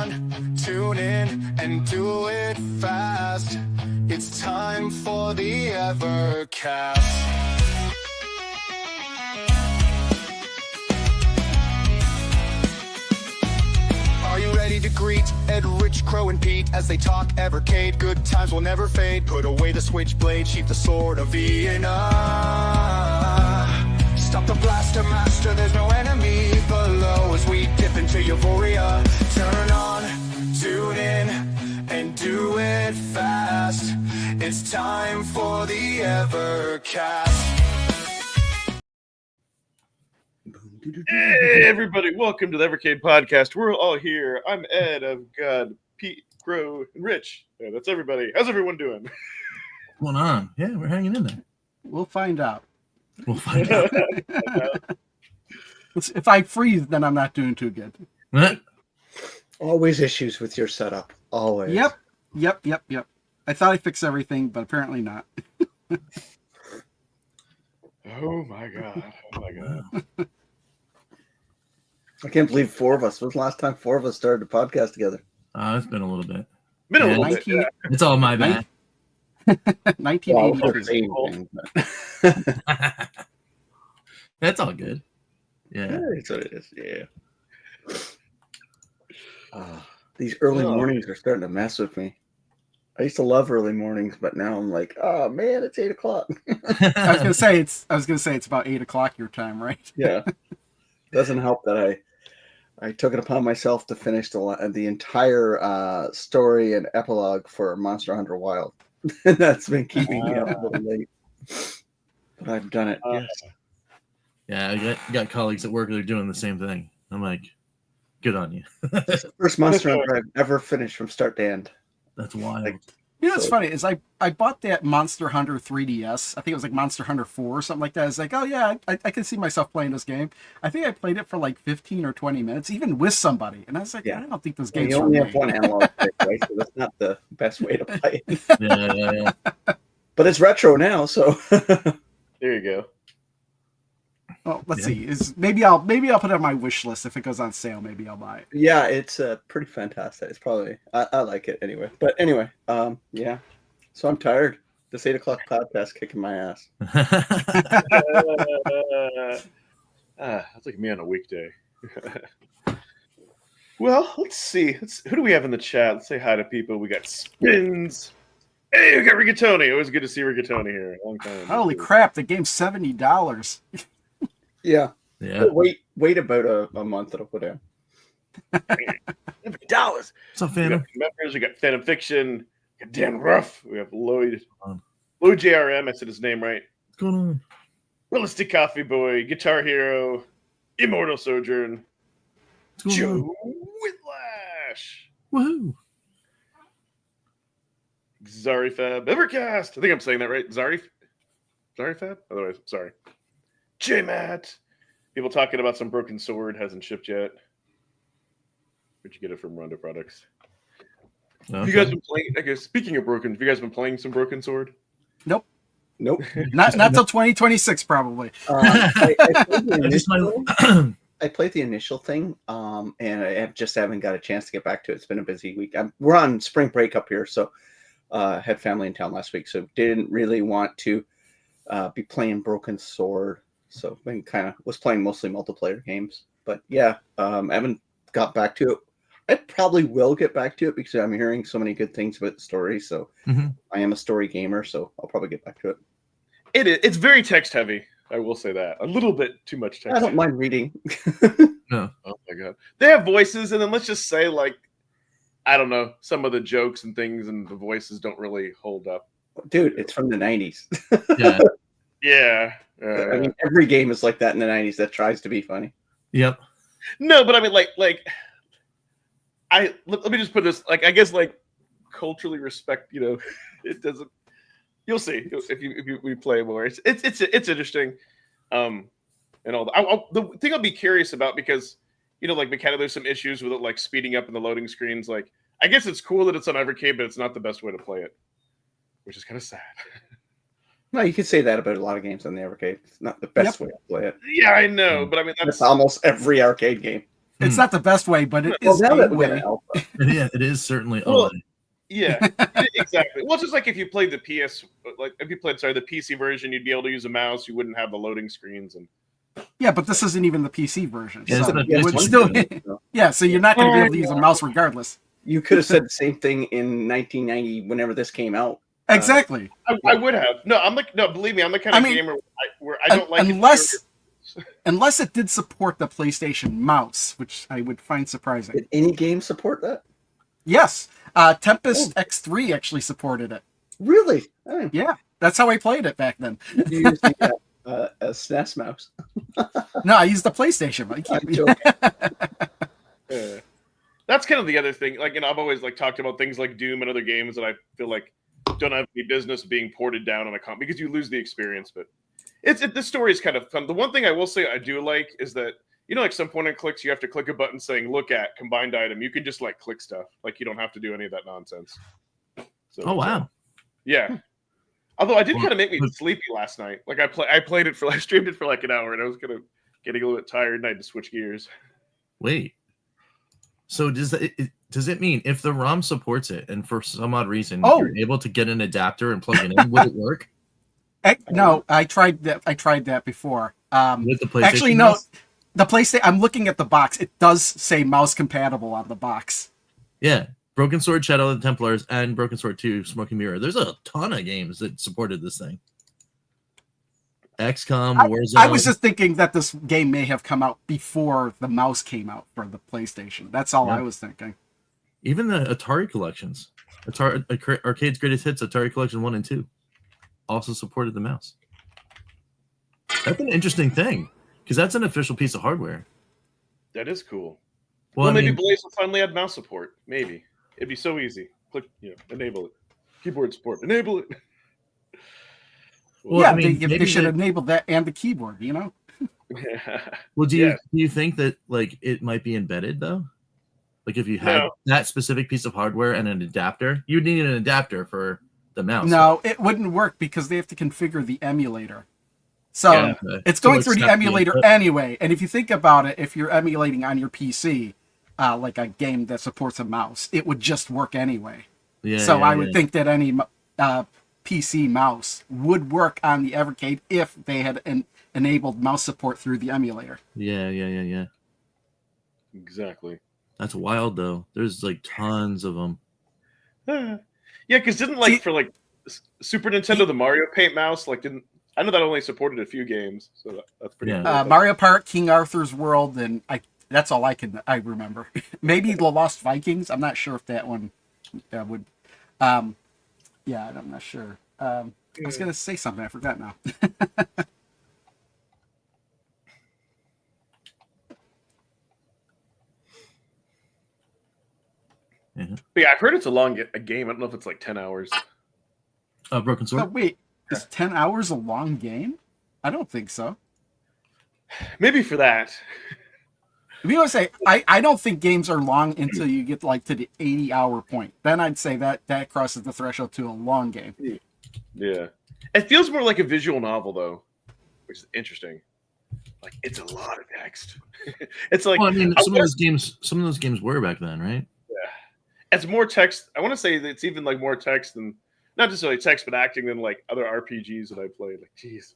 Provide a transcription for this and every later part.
on, tune in and do it fast. It's time for the Evercast. Are you ready to greet Ed, Rich, Crow, and Pete as they talk Evercade? Good times will never fade. Put away the switchblade, sheath the sword of Vienna. Stop the blaster master, there's no enemy below as we dip into euphoria. Turn on, tune in, and do it fast. It's time for the Evercast. Hey everybody, welcome to the Evercade podcast. We're all here. I'm Ed, I've got Pete, Crow, and Rich. Yeah, that's everybody. How's everyone doing? What's going on? Yeah, we're hanging in there. We'll find out. We'll find out. If I freeze, then I'm not doing too good. Always issues with your setup. Always. Yep. I thought I fixed everything, but apparently not. Oh my god. I can't believe four of us. When was the last time four of us started a podcast together? It's been a little bit. Been a little bit. Yeah. It's all my bad. 1980. That's all good. Yeah. That's what it is. Yeah. These early mornings are starting to mess with me. I used to love early mornings, but now I'm like, oh man, it's 8 o'clock. I was gonna say it's about 8 o'clock your time, right? Yeah. Doesn't help that I took it upon myself to finish the entire story and epilogue for Monster Hunter Wild. That's been keeping me up a little late. But I've done it. Yes. Yeah, I got colleagues at work that are doing the same thing. I'm like, good on you. It's the first Monster Hunter I've ever finished from start to end. That's wild. You know what's funny is I bought that Monster Hunter 3DS. I think it was like Monster Hunter 4 or something like that. It's like, oh yeah, I can see myself playing this game. I think I played it for like 15 or 20 minutes, even with somebody. And I was like, I don't think this game's you only have one analog stick, right? So that's not the best way to play it. Yeah. But it's retro now, so There you go. Well, let's see. Maybe I'll put it on my wish list. If it goes on sale, maybe I'll buy it. yeah, it's pretty fantastic. It's probably I like it anyway. But anyway, yeah. So I'm tired. This 8 o'clock podcast kicking my ass. That's like me on a weekday. Well, let's see. Who do we have in the chat? Let's say hi to people. We got Spins. Hey, we got Rigatoni. Always good to see Rigatoni here. Long time. Holy crap! The game's $70. Yeah. Yeah. Wait about a month. It'll put in. $70. What's up, Phantom? We got Phantom Fiction. We got Dan Ruff. We have Lloyd JRM. I said his name right. What's going on? Realistic Coffee Boy. Guitar Hero. Immortal Sojourn. What's going on? Joe Whitlash. Woohoo! Zarifab. Evercast. I think I'm saying that right. Zarifab? Otherwise, sorry. J-Matt. People talking about some Broken Sword. Hasn't shipped yet. Where'd you get it from? Rondo Products. Okay. Have you guys been playing? I guess speaking of Broken, have you guys been playing some Broken Sword? Nope. Nope. Not till 2026 probably. I played the initial thing, and I haven't got a chance to get back to it. It's been a busy week. We're on spring break up here, so had family in town last week, so didn't really want to be playing Broken Sword. So was playing mostly multiplayer games. But yeah, I haven't got back to it. I probably will get back to it because I'm hearing so many good things about the story. So I am a story gamer, so I'll probably get back to it. It's very text heavy. I will say that. A little bit too much text. I don't mind reading. No. Oh my god. They have voices, and then let's just say, like, I don't know, some of the jokes and things and the voices don't really hold up. Dude, it's from the 90s. Yeah. Yeah. I mean, every game is like that in the 90s that tries to be funny. Yep. No, but I mean, let me just put this, like, I guess, like, culturally respect, it doesn't. You'll see if we play more. It's interesting, and all that. The thing I'll be curious about, because like there's some issues with it, like speeding up in the loading screens. Like, I guess it's cool that it's on Evercade, but it's not the best way to play it, which is kind of sad. No, you could say that about a lot of games on the Evercade. It's not the best way to play it. Yeah, I know, but I mean that's almost every arcade game. It's not the best way, but it Well, is now a that we got way. an alpha, Yeah, it is certainly Well, OLED. Yeah, exactly. Well, just like if you played the the PC version, you'd be able to use a mouse. You wouldn't have the loading screens and. Yeah, but this isn't even the PC version. Yeah, So it's it would PS1 still, version, so. yeah. So you're not going to be able to use a mouse regardless. You could have said the same thing in 1990, whenever this came out. Exactly. I would have. No, believe me, I'm the kind of gamer where I don't like it unless it did support the PlayStation mouse, which I would find surprising. Did any game support that? Yes, Tempest X3 actually supported it. Really? Yeah, that's how I played it back then. You used a SNES mouse. No, I used the PlayStation. I'm joking. Yeah. That's kind of the other thing. Like, I've always talked about things like Doom and other games that I feel like don't have any business being ported down on a comp because you lose the experience. But this story is kind of fun. The one thing I will say I do like is that like some point and clicks, you have to click a button saying "look at combined item." You can just click stuff. You don't have to do any of that nonsense. So, Oh wow. Yeah. Although I did kind of make me sleepy last night. I played it I streamed it for an hour, and I was kind of getting a little bit tired, and I had to switch gears. Wait. So does it mean if the ROM supports it, and for some odd reason you're able to get an adapter and plug it in, would it work? No, I tried that. I tried that before. With the PlayStation actually, no. mouse? The PlayStation. I'm looking at the box. It does say mouse compatible on the box. Yeah. Broken Sword, Shadow of the Templars, and Broken Sword 2, Smoking Mirror. There's a ton of games that supported this thing. XCOM, Warzone. I was just thinking that this game may have come out before the mouse came out for the PlayStation. That's all I was thinking. Even the Atari collections. Arcade's Greatest Hits, Atari Collection 1 and 2, also supported the mouse. That's an interesting thing, because that's an official piece of hardware. That is cool. Well, maybe Blaze will finally add mouse support. Maybe. It'd be so easy. Click, enable it. Keyboard support. Enable it. Well, yeah, they should enable that and the keyboard, Well, do you think that it might be embedded though? If you had that specific piece of hardware and an adapter, you'd need an adapter for the mouse. No, it wouldn't work because they have to configure the emulator. So it's going through the emulator anyway. And if you think about it, if you're emulating on your PC, like a game that supports a mouse, it would just work anyway. I would think that any PC mouse would work on the Evercade if they had enabled mouse support through the emulator. Yeah. Exactly. That's wild though. There's tons of them. Yeah, because didn't for Super Nintendo the Mario Paint mouse I know that only supported a few games, so that's pretty cool. Mario Party, King Arthur's World, and that's all I remember. Maybe The Lost Vikings. I'm not sure if that one would. Yeah, I'm not sure. I was going to say something. I forgot now. But yeah, I've heard it's a long game. I don't know if it's 10 hours. Broken Sword? No, wait. Is 10 hours a long game? I don't think so. Maybe for that. If you want to say, I don't think games are long until you get to the 80-hour point. Then I'd say that crosses the threshold to a long game. Yeah. It feels more like a visual novel, though, which is interesting. It's a lot of text. It's some of those games were back then, right? Yeah. It's more text. I want to say that it's even more text than, not just text, but acting than other RPGs that I played. Jeez.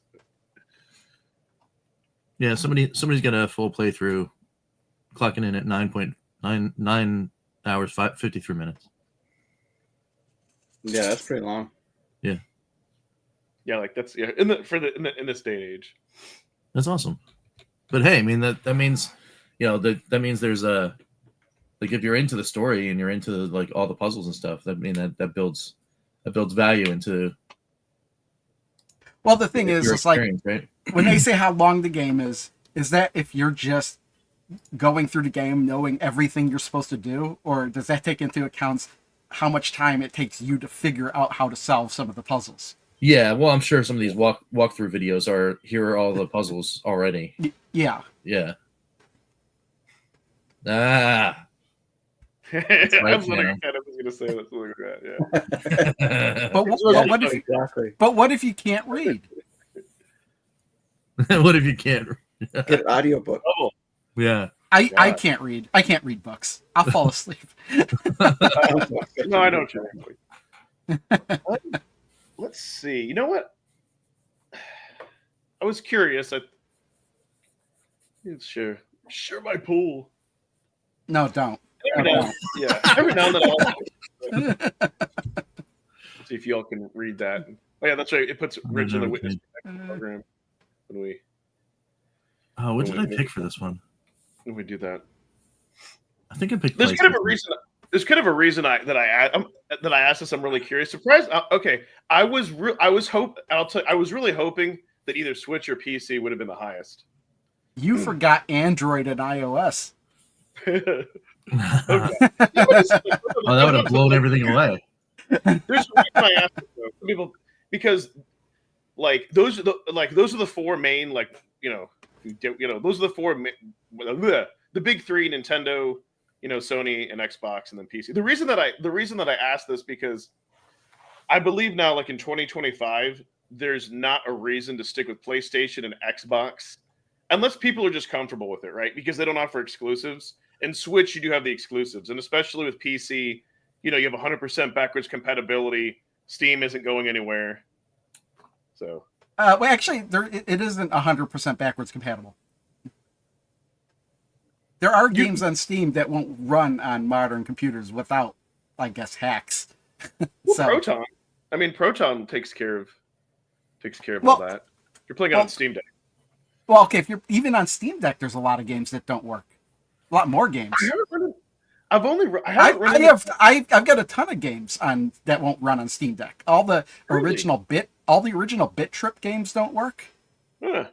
Yeah, somebody's got a full playthrough, clocking in at 9.99 hours 53 minutes. Yeah, that's pretty long. Yeah. Yeah, that's in this day and age. That's awesome. But hey, that means that means there's a if you're into the story and you're into all the puzzles and stuff, that builds value into. Well, the thing is, it's right? When they say how long the game is that if you're just going through the game knowing everything you're supposed to do, or does that take into account how much time it takes you to figure out how to solve some of the puzzles? Yeah, well, I'm sure some of these walkthrough videos here are all the puzzles already. Yeah. Yeah. I was going to say something like that. Yeah. But what if you can't read? What if you can't? Get an audiobook. Yeah. I God. can't read. I can't read books. I'll fall asleep. No, I don't. Let's see. You know what? I was curious. Share my pool. No, don't. Every now, yeah, every now and then I'll see if y'all can read that. Oh yeah, that's right. It puts Rich in the witness protection program when we. Oh, what did I pick for this one? When we do that, I think I picked. there's kind of a reason. There's kind of a reason that I asked this. I'm really curious. Surprised. Okay, I was really hoping that either Switch or PC would have been the highest. You forgot Android and iOS. Okay. Oh, that would have blown everything away. There's a reason I asked it, though. Some people, because like those are the four main those are the four the big three: Nintendo, Sony, and Xbox, and then PC. The reason that I asked this because I believe now, like in 2025, there's not a reason to stick with PlayStation and Xbox unless people are just comfortable with it, right? Because they don't offer exclusives. And Switch, you do have the exclusives, and especially with PC, you have 100% backwards compatibility. Steam isn't going anywhere. So, well, actually, it isn't 100% backwards compatible. There are games on Steam that won't run on modern computers without, I guess, hacks. Proton. I mean, Proton takes care of all that. You're playing it on Steam Deck. Well, okay, if you're even on Steam Deck, there's a lot of games that don't work. A lot more games. I've got a ton of games that won't run on Steam Deck. All the original Bit Trip games don't work. Huh.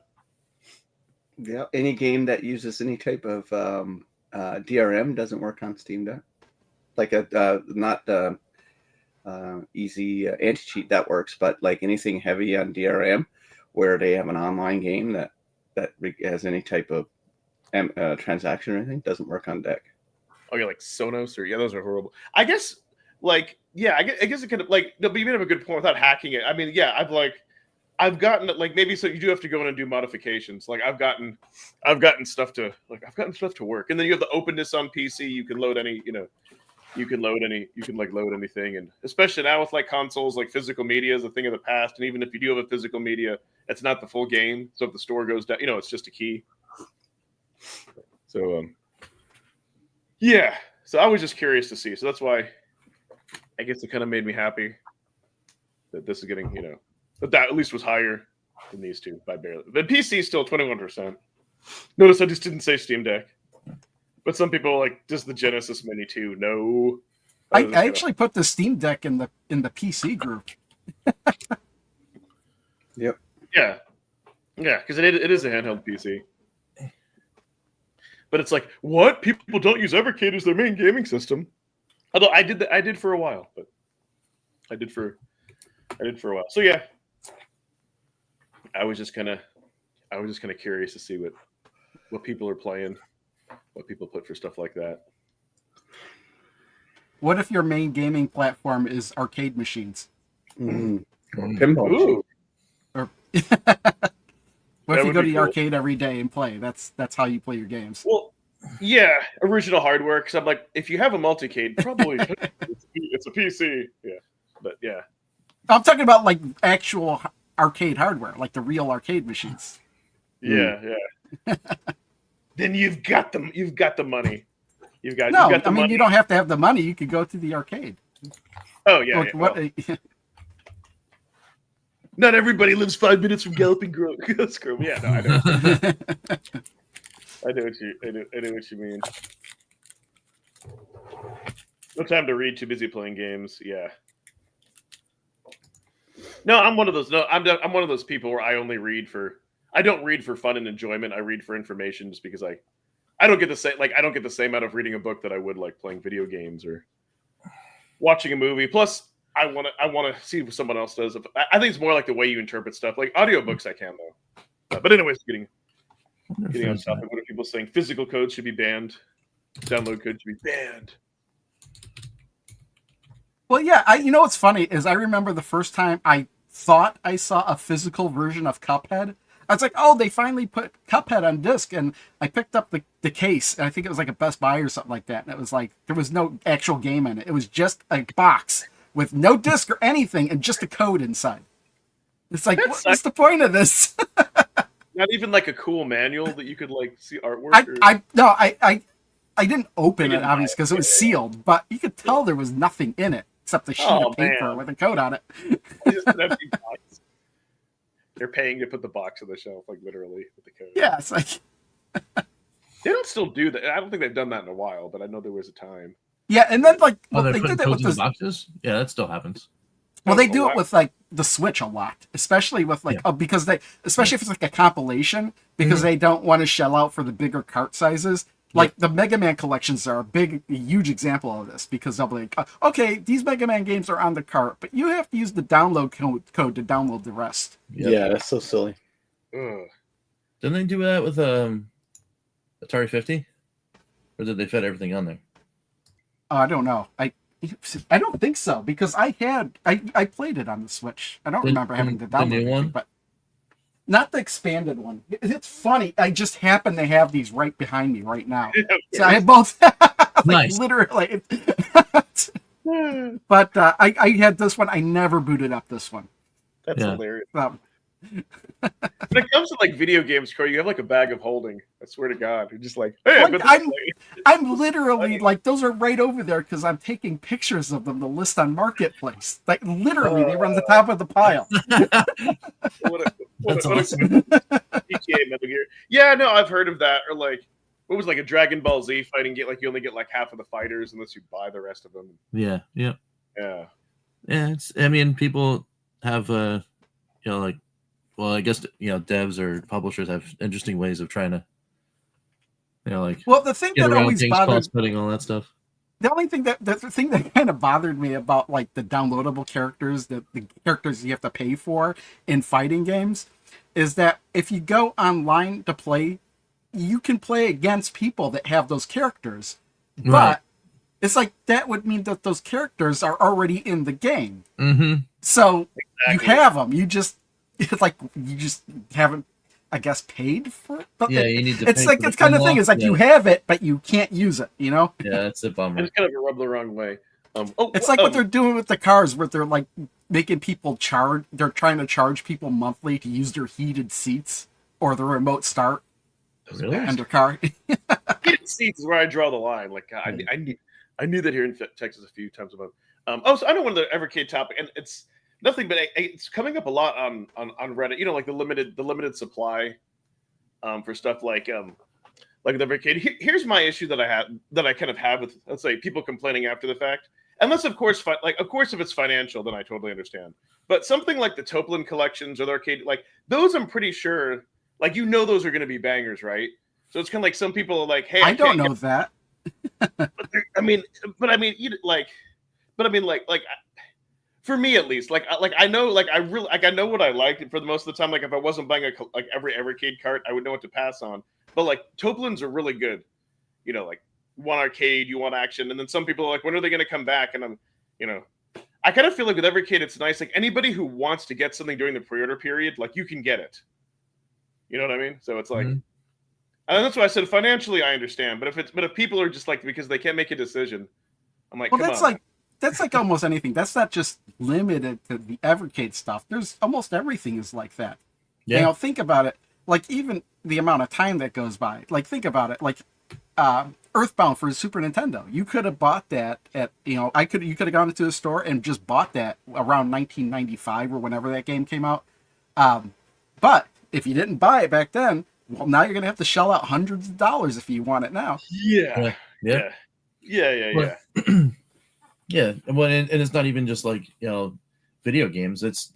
Yeah, any game that uses any type of DRM doesn't work on Steam Deck. Like not easy anti-cheat that works, but like anything heavy on DRM, where they have an online game that has any type of transaction or anything, doesn't work on Deck. Okay, like Sonos or those are horrible. I guess I guess it could but you have a good point without hacking it. I mean, I've gotten maybe so you do have to go in and do modifications. Like I've gotten stuff to work, and then you have the openness on PC. You can load any load anything, and especially now with like consoles, like physical media is a thing of the past. And even if you do have a physical media, it's not the full game. So if the store goes down, it's just a key. So yeah. So I was just curious to see. So that's why I guess it kind of made me happy that this is getting, that at least was higher than these two by barely. The PC is still 21%. Notice I just didn't say Steam Deck. But some people like just the Genesis Mini too. No. I actually put the Steam Deck in the PC group. Yep. Yeah. Yeah, because it is a handheld PC. But it's like, what? People don't use Evercade as their main gaming system. Although I did for a while, but I did for a while. So yeah. I was just kind of curious to see what people are playing, what people put for stuff like that. What if your main gaming platform is arcade machines? Or pinball. Ooh. Or what if you go to the arcade every day and play? That's how you play your games. Well, yeah, original hardware. Because I'm like, if you have a multicade, probably it's a PC. Yeah, but yeah, I'm talking about like actual arcade hardware, like the real arcade machines. Yeah, yeah. Then you've got the money. You've got the money. You don't have to have the money. You could go to the arcade. Oh yeah. Not everybody lives 5 minutes from Galloping Grove. Yeah, no, I know. I know what you mean. No time to read. Too busy playing games. Yeah. No, I'm one of those. No, I'm one of those people where I don't read for fun and enjoyment. I read for information, just because I don't get the same. Like I don't get the same out of reading a book that I would like playing video games or watching a movie. Plus, I want to see what someone else does. I think it's more like the way you interpret stuff. Like audiobooks, I can though. But anyways, getting on topic. What are people saying? Physical code should be banned. Download code should be banned. Well, yeah. You know what's funny is I remember the first time I thought I saw a physical version of Cuphead. I was like, oh, they finally put Cuphead on disc, and I picked up the case, and I think it was like a Best Buy or something like that, and it was like there was no actual game in it. It was just a box with no disc or anything, and just a code inside. It's like, what's the point of this? Not even like a cool manual that you could like see artwork. I didn't open it obviously because it was sealed, but you could tell there was nothing in it except a sheet of paper with a code on it. Just an empty box. They're paying to put the box on the shelf, like literally with the code. Yeah, it's like they don't still do that. I don't think they've done that in a while, but I know there was a time. Yeah, and then like they did it with the boxes. Yeah, that still happens. Well, they do it with like the Switch a lot, especially with like because especially if it's like a compilation, because they don't want to shell out for the bigger cart sizes. Like the Mega Man collections are a huge example of this, because they'll be like, okay, these Mega Man games are on the cart, but you have to use the download code to download the rest. Yeah, that's so silly. Ugh. Didn't they do that with Atari 50? Or did they fit everything on there? I don't know. I don't think so, because I played it on the Switch. I don't remember having the download new one, but not the expanded one. It's funny. I just happen to have these right behind me right now. So I have both. Like, nice. Literally. But I had this one. I never booted up this one. That's hilarious. When it comes to like video games, Corey, you have like a bag of holding. I swear to God, you're just like, hey, I'm literally like, those are right over there because I'm taking pictures of them to list on Marketplace. Like literally, they run the top of the pile. What awesome. Yeah, no, I've heard of that. Or like, what was like a Dragon Ball Z fighting game? Like you only get like half of the fighters unless you buy the rest of them. Yeah. Yeah. I mean, people have like. Well, I guess devs or publishers have interesting ways of trying to, Well, the thing that always bothered putting all that stuff. The only thing the thing that kind of bothered me about like the downloadable characters, the characters you have to pay for in fighting games, is that if you go online to play, you can play against people that have those characters, but it's like that would mean that those characters are already in the game. Mm-hmm. So you have them. It's like you just haven't, I guess, paid for it. But you need to. It's like it's kind of thing. It's like you have it, but you can't use it. Yeah, that's a bummer. It's kind of a rub the wrong way. It's like what they're doing with the cars, where they're like making people charge. They're trying to charge people monthly to use their heated seats or the remote start. Really? Under car. Heated seats is where I draw the line. Like I knew that here in Texas a few times a month. So I know one of the Evercade topic, and it's nothing, but it's coming up a lot on Reddit. Like the limited supply for stuff like the Evercade. Here's my issue that I kind of have with, let's say, people complaining after the fact. Unless, of course, if it's financial, then I totally understand. But something like the Toplin collections or the arcade, like those, I'm pretty sure, like those are going to be bangers, right? So it's kind of like some people are like, hey, I don't know that. For me at least, I know what I liked, and for the most of the time, like if I wasn't buying every Evercade cart, I would know what to pass on. But like Toplins are really good, like one arcade, you want action, and then some people are like, when are they going to come back? And I'm, I kind of feel like with Evercade, it's nice. Like anybody who wants to get something during the pre-order period, like you can get it. You know what I mean? So it's like, and that's why I said financially I understand, but if people are just like, because they can't make a decision, I'm like, well, that's like almost anything. That's not just limited to the Evercade stuff. There's almost everything is like that. Yeah. Think about it. Like even the amount of time that goes by. Like think about it. Like Earthbound for Super Nintendo. You could have bought that at you could have gone into a store and just bought that around 1995 or whenever that game came out. But if you didn't buy it back then, well, now you're gonna have to shell out hundreds of dollars if you want it now. Yeah. Yeah, well, and it's not even just like video games. This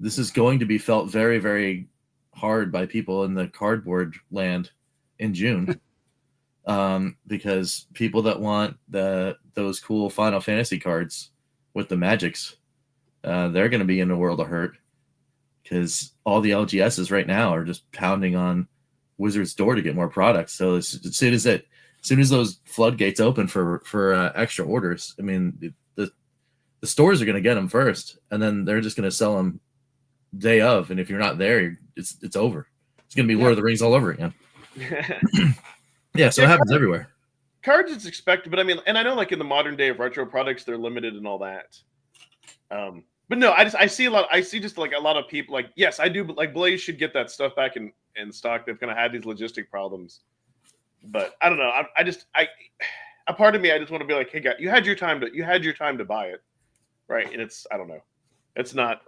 is going to be felt very, very hard by people in the cardboard land in June, because people that want those cool Final Fantasy cards with the magics, they're going to be in a world of hurt, because all the LGSs right now are just pounding on Wizards' door to get more products. So as soon as those floodgates open for extra orders, I mean, the stores are going to get them first, and then they're just going to sell them day of, and if you're not there, it's over. It's gonna be Lord of the Rings all over again. Yeah, so it happens everywhere. Cards is expected, but I mean, and I know like in the modern day of retro products, they're limited and all that. But no, I see a lot. I see just like a lot of people. Like, yes, I do. But like Blaze should get that stuff back in stock. They've kind of had these logistic problems, but I don't know. A part of me, I just want to be like, hey, guys, you had your time to buy it, right? And I don't know. It's not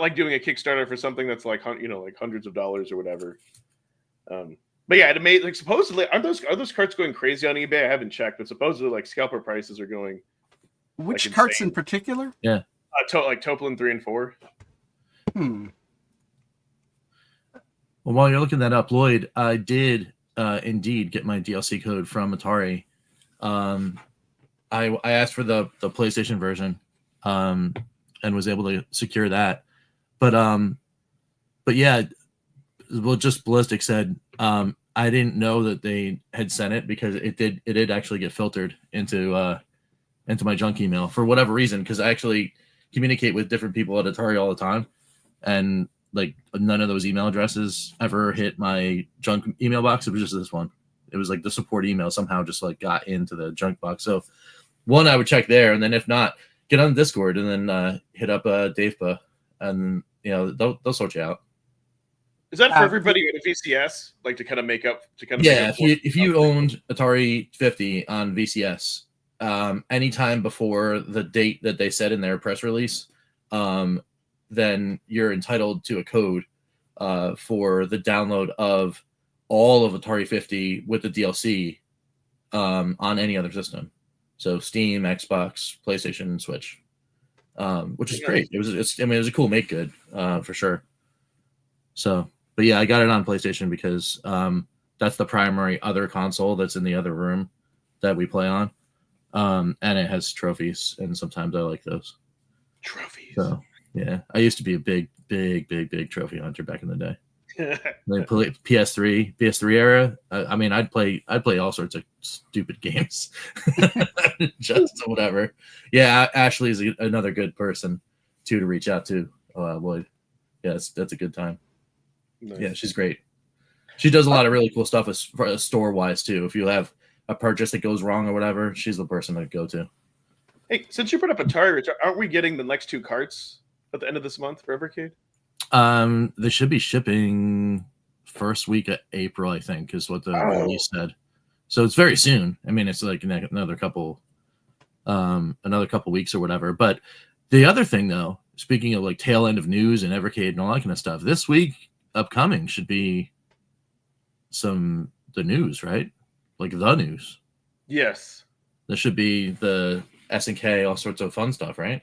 like doing a Kickstarter for something that's like like hundreds of dollars or whatever. But yeah, it made like supposedly are those carts going crazy on eBay? I haven't checked, but supposedly like scalper prices are going. Which like, carts insane. in particular? Yeah, like Toplin 3 and 4. Well, while you're looking that up, Lloyd, I did indeed get my DLC code from Atari. I asked for the PlayStation version, and was able to secure that. But yeah, well, just Ballistic said I didn't know that they had sent it because it did actually get filtered into my junk email for whatever reason, because I actually communicate with different people at Atari all the time, and like none of those email addresses ever hit my junk email box. It was just this one. It was like the support email somehow just like got into the junk box. So one, I would check there, and then if not, get on Discord and then hit up Dave, and they'll sort you out. Is that for everybody at a VCS? Like to kind of make up Yeah, if you owned Atari 50 on VCS, anytime before the date that they said in their press release, then you're entitled to a code for the download of all of Atari 50 with the DLC on any other system. So Steam, Xbox, PlayStation, Switch, which is great. It was a cool make good for sure. So, but yeah, I got it on PlayStation because that's the primary other console that's in the other room that we play on. And it has trophies, and sometimes I like those. Trophies. So yeah, I used to be a big trophy hunter back in the day. Like PS3 era. I mean, I'd play all sorts of stupid games, just whatever. Yeah, Ashley is another good person to reach out to. Lloyd. Yes, that's a good time. Nice. Yeah, she's great. She does a lot of really cool stuff store wise too. If you have a purchase that goes wrong or whatever, she's the person to go to. Hey, since you brought up Atari, aren't we getting the next 2 carts at the end of this month for Evercade? They should be shipping first week of April, I think, is what the release said. So it's very soon. I mean, it's like another couple weeks or whatever. But the other thing, though, speaking of like tail end of news and Evercade and all that kind of stuff, this week upcoming should be the news, right? Like the news. Yes. There should be the SNK, all sorts of fun stuff, right?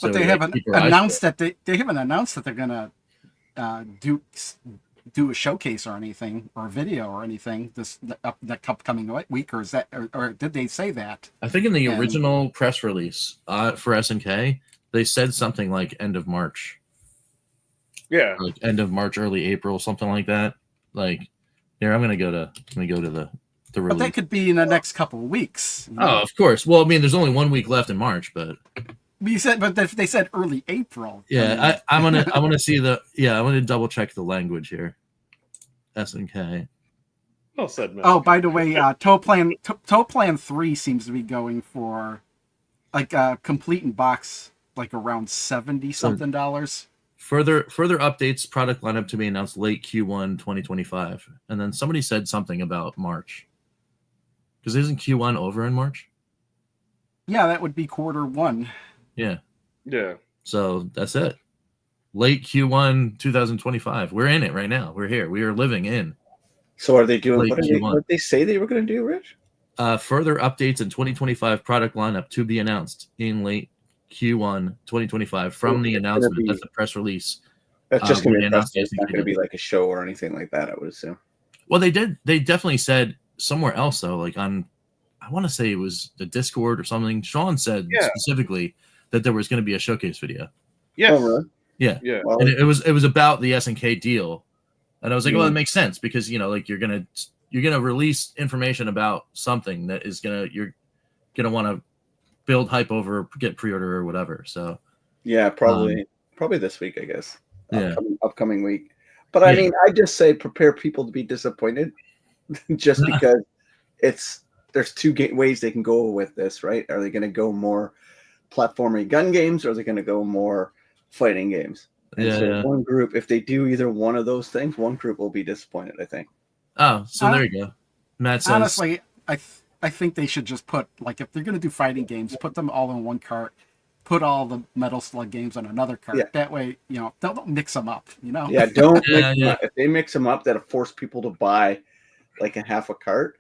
But they haven't announced that they haven't announced that they're gonna do a showcase or anything or a video or anything that upcoming week, or is that or did they say that? I think in the original press release for SNK, they said something like end of March. Yeah, like end of March, early April, something like that. Like, here I'm gonna go to the release. But that could be in the next couple of weeks. Oh, of course. Well, I mean, there's only 1 week left in March, but you said, but they said early April. Yeah, I'm gonna see I'm gonna double check the language here. SNK. Well said, man. Oh, by the way, Toe Plan 3 seems to be going for like complete in box, like around $70-something. Further updates, product lineup to be announced late Q1 2025. And then somebody said something about March. Because isn't Q1 over in March? Yeah, that would be Q1. Yeah. Yeah. So that's it. Late Q1 2025. We're in it right now. We're here. We are living in. So are they doing what did they say they were going to do, Rich? Further updates in 2025 product lineup to be announced in late Q1 2025 from the announcement. That's the press release. That's just going to be announced. It's not going to be like a show or anything like that, I would assume. Well, they definitely said somewhere else, though, like on, I want to say it was the Discord or something. Sean said specifically that there was going to be a showcase video. Yes. Oh, really? Yeah. Well, and it was about the SNK deal. And I was like, well, it makes sense because, like you're going to release information about something that is you're going to want to build hype over, get pre-order or whatever. So yeah, probably probably this week, I guess. Yeah. Upcoming week. But I mean, I just say prepare people to be disappointed, just because there's two ways they can go with this, right? Are they going to go more platforming gun games, or are they going to go more fighting games? And one group, if they do either one of those things, one group will be disappointed, I think. Oh, so there you go. Matt says, honestly, I think they should just put, like, if they're going to do fighting games, put them all in one cart, put all the Metal Slug games on another cart. Yeah. That way, don't mix them up, Yeah, don't mix them up. If they mix them up, that'll force people to buy like a half a cart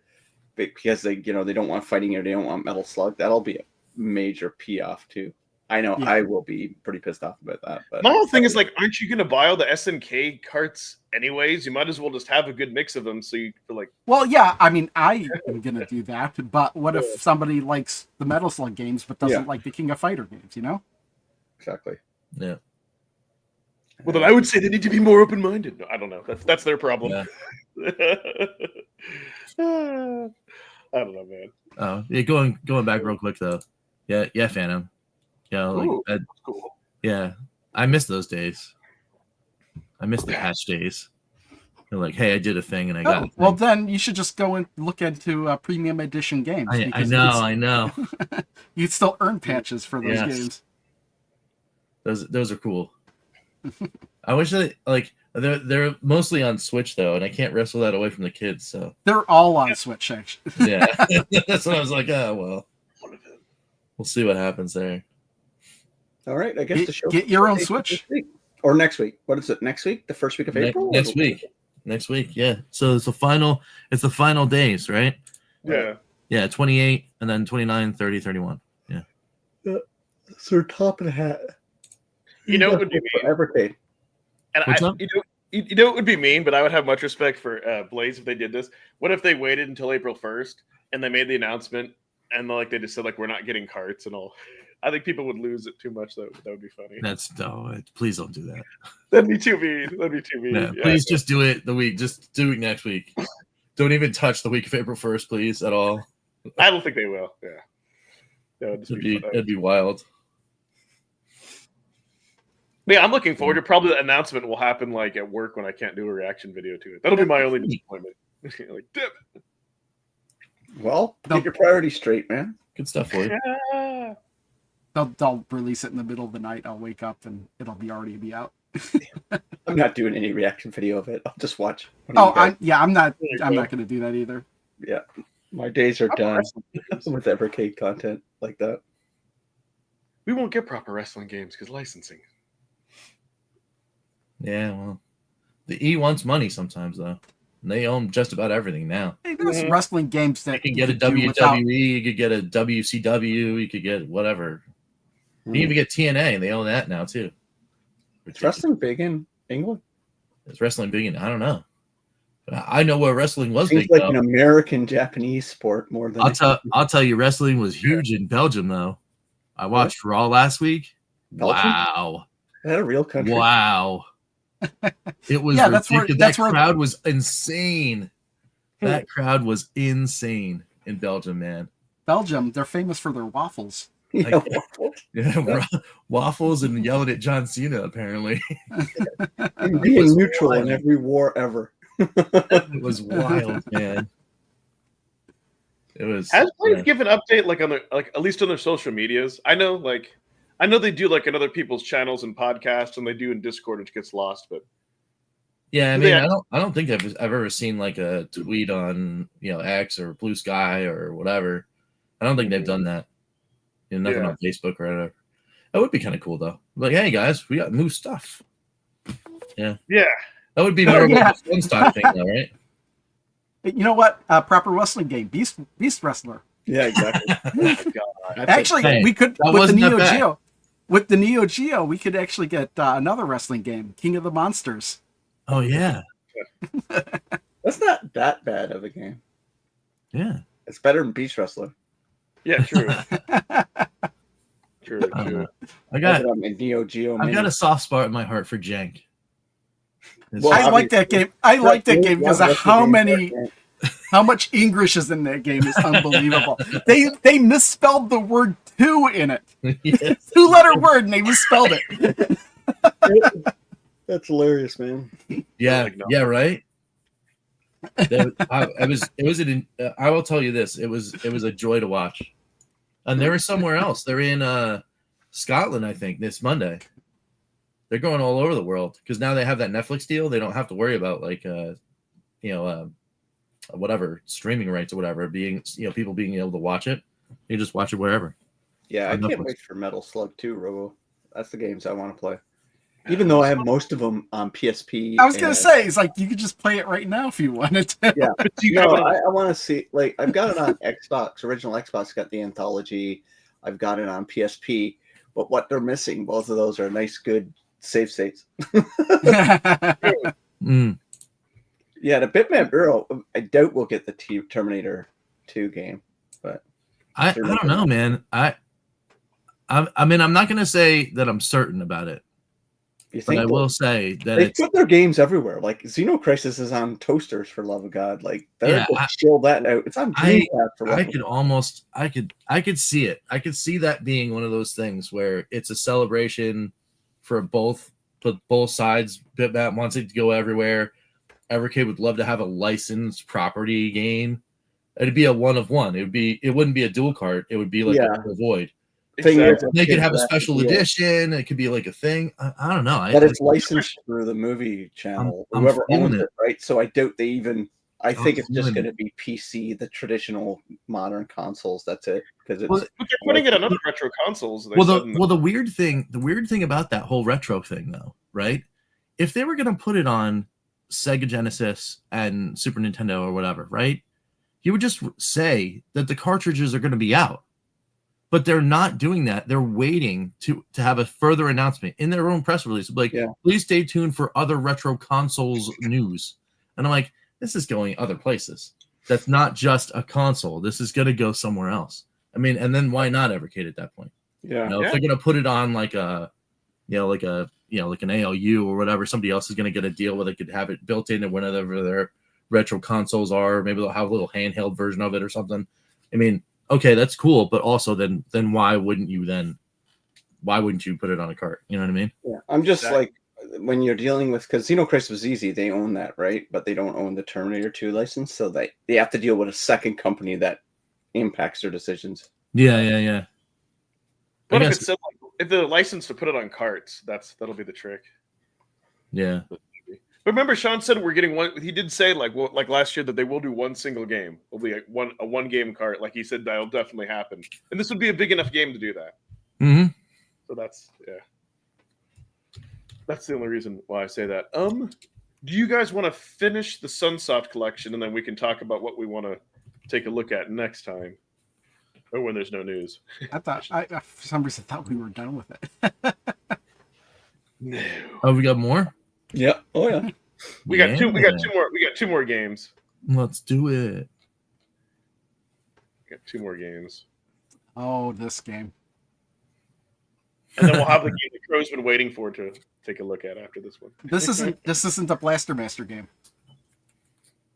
because they don't want fighting or they don't want Metal Slug. That'll be a major pee-off too. I know I will be pretty pissed off about that. But my whole thing is like, aren't you going to buy all the SNK carts anyways? You might as well just have a good mix of them. So you feel like, well, yeah, I mean, I am going to do that. But what if somebody likes the Metal Slug games but doesn't like the King of Fighter games? Exactly. Yeah. Well, then I would say they need to be more open-minded. No, I don't know. That's their problem. Yeah. I don't know, man. Oh, yeah. Going back real quick though. Yeah, Phantom. Ooh, that's cool. Yeah, I miss those days. I miss the patch days. They're like, hey, I did a thing and I got it. Well, then you should just go and look into premium edition games. I know. You'd still earn patches for those games. Those are cool. I wish they're mostly on Switch though, and I can't wrestle that away from the kids. So they're all on Switch, actually. Yeah, that's what I was like. Oh well, we'll see what happens there. All right, I guess the show. Get your own Switch. Or next week. What is it? Next week? The first week of April? Next week. Yeah. So it's the final days, right? Yeah. Yeah. 28 and then 29, 30, 31. Yeah. So top of the hat. You know, it would be mean. Evercade. And you know, it would be mean, but I would have much respect for Blaze if they did this. What if they waited until April 1st and they made the announcement and they just said we're not getting carts and all? I think people would lose it too much. That would be funny. Please don't do that. That'd be too mean. Yeah, please just do it Just do it next week. Don't even touch the week of April 1st, please, at all. I don't think they will. Yeah. That'd be wild. But yeah, I'm looking forward to probably the announcement will happen at work when I can't do a reaction video to it. That'll be my only disappointment. Damn it. Well, get your priorities straight, man. Good stuff for you. Yeah. They'll release it in the middle of the night. I'll wake up and it'll already be out. I'm not doing any reaction video of it. I'll just watch. I'm not going to do that either. Yeah, my days are done with Evercade content like that. We won't get proper wrestling games because licensing. Yeah, well, the E wants money sometimes though. And they own just about everything now. Hey, there's wrestling games that you can get a WWE, you could get a WCW, you could get whatever. You can even get TNA. They own that now too. Is wrestling big in England? Is wrestling big in? I don't know. I know where wrestling was Seems big. Like an American Japanese sport more than. I'll tell you, wrestling was huge in Belgium though. I watched Raw last week. Belgium? Wow. Is that a real country? Wow. It was ridiculous. That crowd was insane. That crowd was insane in Belgium, man. Belgium, they're famous for their waffles. Yeah, waffles and yelling at John Cena, apparently. And being neutral in every war ever. It was wild, man. It was. Has Blaze given an update on their at least on their social medias? I know they do in other people's channels and podcasts, and they do in Discord, which gets lost. But yeah, I mean, I don't think I've ever seen a tweet on X or Blue Sky or whatever. I don't think they've done that. Nothing on Facebook or whatever. That would be kind of cool though. Hey guys, we got new stuff. Yeah. That would be more of a fun style thing, though, right? You know what? Proper wrestling game, Beast Wrestler. Yeah, exactly. Actually, we could with the Neo Geo. With the Neo Geo, we could actually get another wrestling game, King of the Monsters. Oh yeah. That's not that bad of a game. Yeah. It's better than Beast Wrestler. Yeah, true. True. I got a Neo Geo. I've got a soft spot in my heart for Jank. I like that game. I like that game because of how much English is in that game is unbelievable. They misspelled the word two in it. Yes. 2-letter word and they misspelled it. That's hilarious, man. Yeah, Like, no. yeah, right. I will tell you this. It was a joy to watch. And they were somewhere else. They're in Scotland, I think, this Monday. They're going all over the world because now they have that Netflix deal. They don't have to worry about whatever streaming rights or whatever being, people being able to watch it. You just watch it wherever. Yeah, I On can't Netflix. wait for Metal Slug 2, Robo. That's the games I want to play. Even though I have most of them on PSP. I was gonna say, it's like you could just play it right now if you wanted to. Yeah, But do you no, have it I want to see. Like, I've got it on Xbox. Original Xbox got the anthology. I've got it on PSP. But what they're missing, both of those are nice, good save states. Mm. Yeah, the Bitmap Bureau. I doubt we'll get the Terminator 2 game, but I don't know, man. I mean, I'm not gonna say that I'm certain about it, you but think I will say that they it's put their games everywhere. Like Xenocrisis is on toasters, for love of God. Like they're Yeah, just chill that out. It's on Dreamcast for I love could of God. almost I could see it. I could see that being one of those things where it's a celebration for both sides. Bitmap wants it to go everywhere. Evercade would love to have a licensed property game. It'd be a one of one. It wouldn't be a dual cart. It would be like Yeah. a void. Thing is, They could have a that's the special deal. edition. It could be like a thing. I don't know. But it's licensed through the movie channel, I'm whoever feeling owns it, right? So I doubt they even. I think it's just feeling going to be PC, the traditional modern consoles. That's it, because it's. Well, But they're putting it on other retro consoles. They Well, said in the weird thing about that whole retro thing, though, right? If they were going to put it on Sega Genesis and Super Nintendo or whatever, right? You would just say that the cartridges are going to be out, but they're not doing that. They're waiting to have a further announcement in their own press release, like, Yeah. please stay tuned for other retro consoles news. And I'm like, this is going other places. That's not just a console. This is going to go somewhere else. I mean, and then why not Evercade at that point? Yeah. If they're gonna put it on like an ALU or whatever, somebody else is gonna get a deal where they could have it built into whenever their retro consoles are. Maybe they'll have a little handheld version of it or something. I mean, okay, that's cool, but also then why wouldn't you put it on a cart? You know what I mean? Yeah. I'm just Exactly. like, when you're dealing with, because Xenocrisis was easy, they own that, right? But they don't own the Terminator 2 license, so they have to deal with a second company that impacts their decisions. Yeah. What I if guess- it's if the license to put it on carts? That'll be the trick. Yeah. But remember, Sean said we're getting one. He did say like last year that they will do one single game. It'll be like a one game cart. Like he said, that'll definitely happen. And this would be a big enough game to do that. Mm-hmm. So that's the only reason why I say that. Do you guys want to finish the Sunsoft collection and then we can talk about what we want to take a look at next time, or when there's no news? I thought, for some reason, thought we were done with it. No. Oh, we got more. Yeah. Oh yeah. We got two. We got Yeah. two more. We got two more games. Let's do it. We got two more games, Oh, this game. and then we'll have the game that Crow's been waiting for to take a look at after this one. This isn't a Blaster Master game.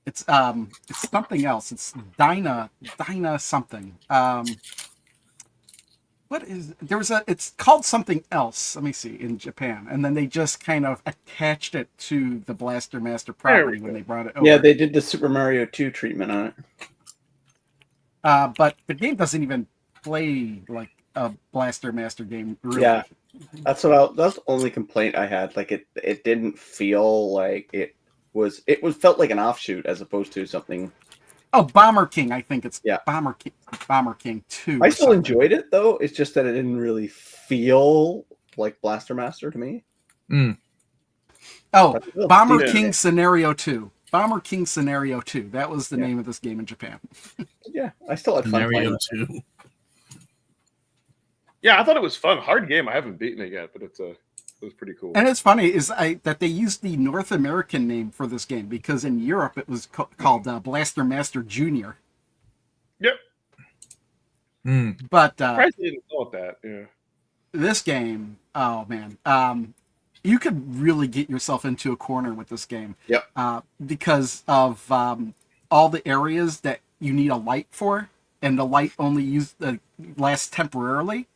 It's something else. It's Dyna something. What is it's called something else. Let me see, in Japan. And then they just kind of attached it to the Blaster Master property when they brought it over. Yeah, they did the Super Mario 2 treatment on it. But the game doesn't even play like a Blaster Master game, really. Yeah. That's the only complaint I had. Like it didn't feel like it felt like an offshoot as opposed to something. Oh, Bomber King, I think it's Yeah. Bomber King 2. I or still something. enjoyed it though. It's just that it didn't really feel like Blaster Master to me. Oh, But it will. Bomber Yeah. King Scenario 2. Bomber King Scenario 2. That was the name of this game in Japan. Yeah, I still had fun playing Scenario it. 2. Yeah, I thought it was fun. Hard game. I haven't beaten it yet, but it was pretty cool. And it's funny that they used the North American name for this game because in Europe it was called Blaster Master Junior. Yep. But Surprised they didn't call it that. Yeah. this game, oh man, you could really get yourself into a corner with this game. Yep. Because of all the areas that you need a light for, and the light only lasts temporarily.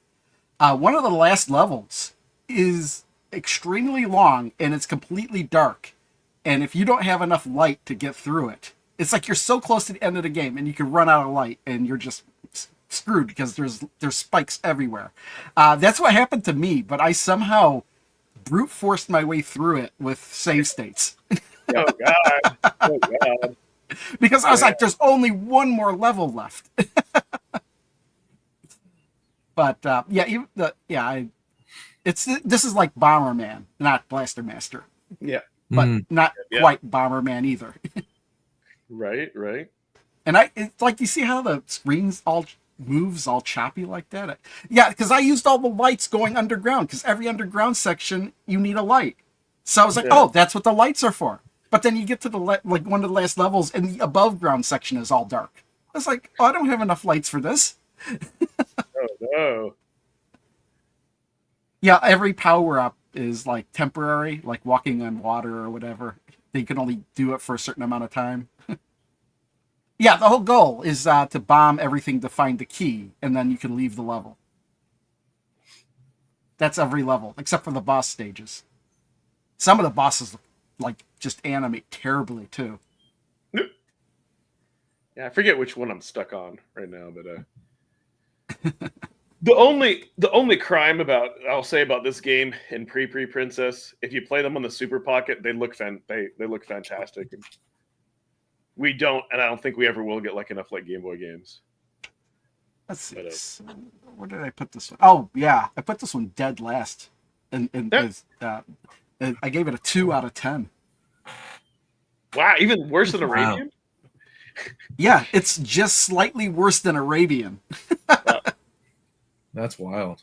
One of the last levels is extremely long and it's completely dark. And if you don't have enough light to get through it, it's like you're so close to the end of the game and you can run out of light and you're just screwed because there's spikes everywhere. That's what happened to me, but I somehow brute forced my way through it with save states. Oh god. Oh god. Because I was like, there's only one more level left. But this is like Bomberman, not Blaster Master, Yeah. but not quite Bomberman either. Right. And it's like, you see how the screens all moves all choppy like that? Yeah, because I used all the lights going underground, because every underground section you need a light. So I was like, oh, that's what the lights are for. But then you get to the like one of the last levels and the above ground section is all dark. I was like, oh, I don't have enough lights for this. Oh no. Yeah, every power up is like temporary, like walking on water or whatever. They can only do it for a certain amount of time. Yeah, the whole goal is to bomb everything to find the key, and then you can leave the level. That's every level, except for the boss stages. Some of the bosses like just animate terribly too. Yeah, I forget which one I'm stuck on right now, but the only crime I'll say about this game and Pre Princess, if you play them on the Super Pocket, they look fantastic. We don't, and I don't think we ever will get like enough like Game Boy games. Let's see. Where did I put this one? Oh yeah, I put this one dead last, and I gave it a 2 out of 10. Wow, even worse than Arabian? Yeah, it's just slightly worse than Arabian. That's wild.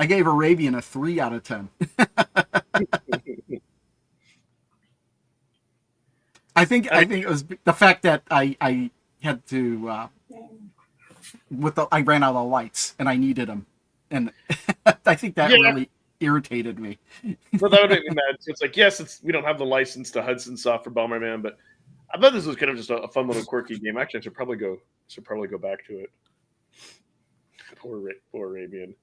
I gave Arabian a 3 out of 10. I think it was the fact that I had to I ran out of lights and I needed them, and I think that really irritated me. But that would make me mad. So it's like, yes, we don't have the license to Hudson Soft for Bomberman, but I thought this was kind of just a fun little quirky game. Actually, I should probably go back to it. Poor Arabian.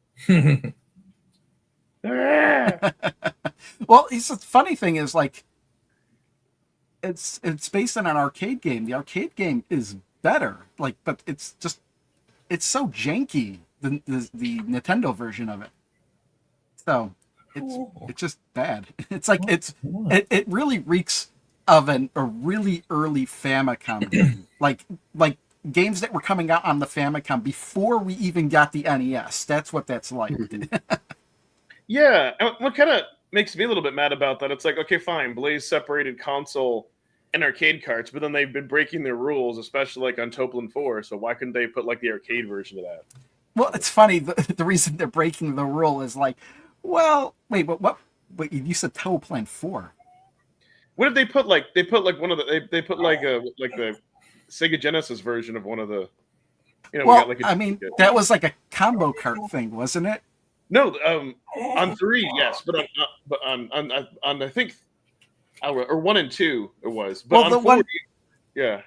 Well, the funny thing is, like, it's based on an arcade game. The arcade game is better, like, but it's so janky, the Nintendo version of it. So it's just bad. It's like it really reeks of a really early Famicom game, like games that were coming out on the Famicom before we even got the NES. That's what that's like. Yeah, what kind of makes me a little bit mad about that? It's like, okay, fine, Blaze separated console and arcade carts, but then they've been breaking their rules, especially like on Toplin 4. So why couldn't they put like the arcade version of that? Well, it's funny. The reason they're breaking the rule is like, well, wait, but what? Wait, you said Toplin 4. What did they put? Like they put like one of the they put like the Sega Genesis version of one of the. You know, well, that was like a combo cart thing, wasn't it? No, on 3, yes, but on I think, or 1 and 2 it was. But well, on the 4, one, yeah,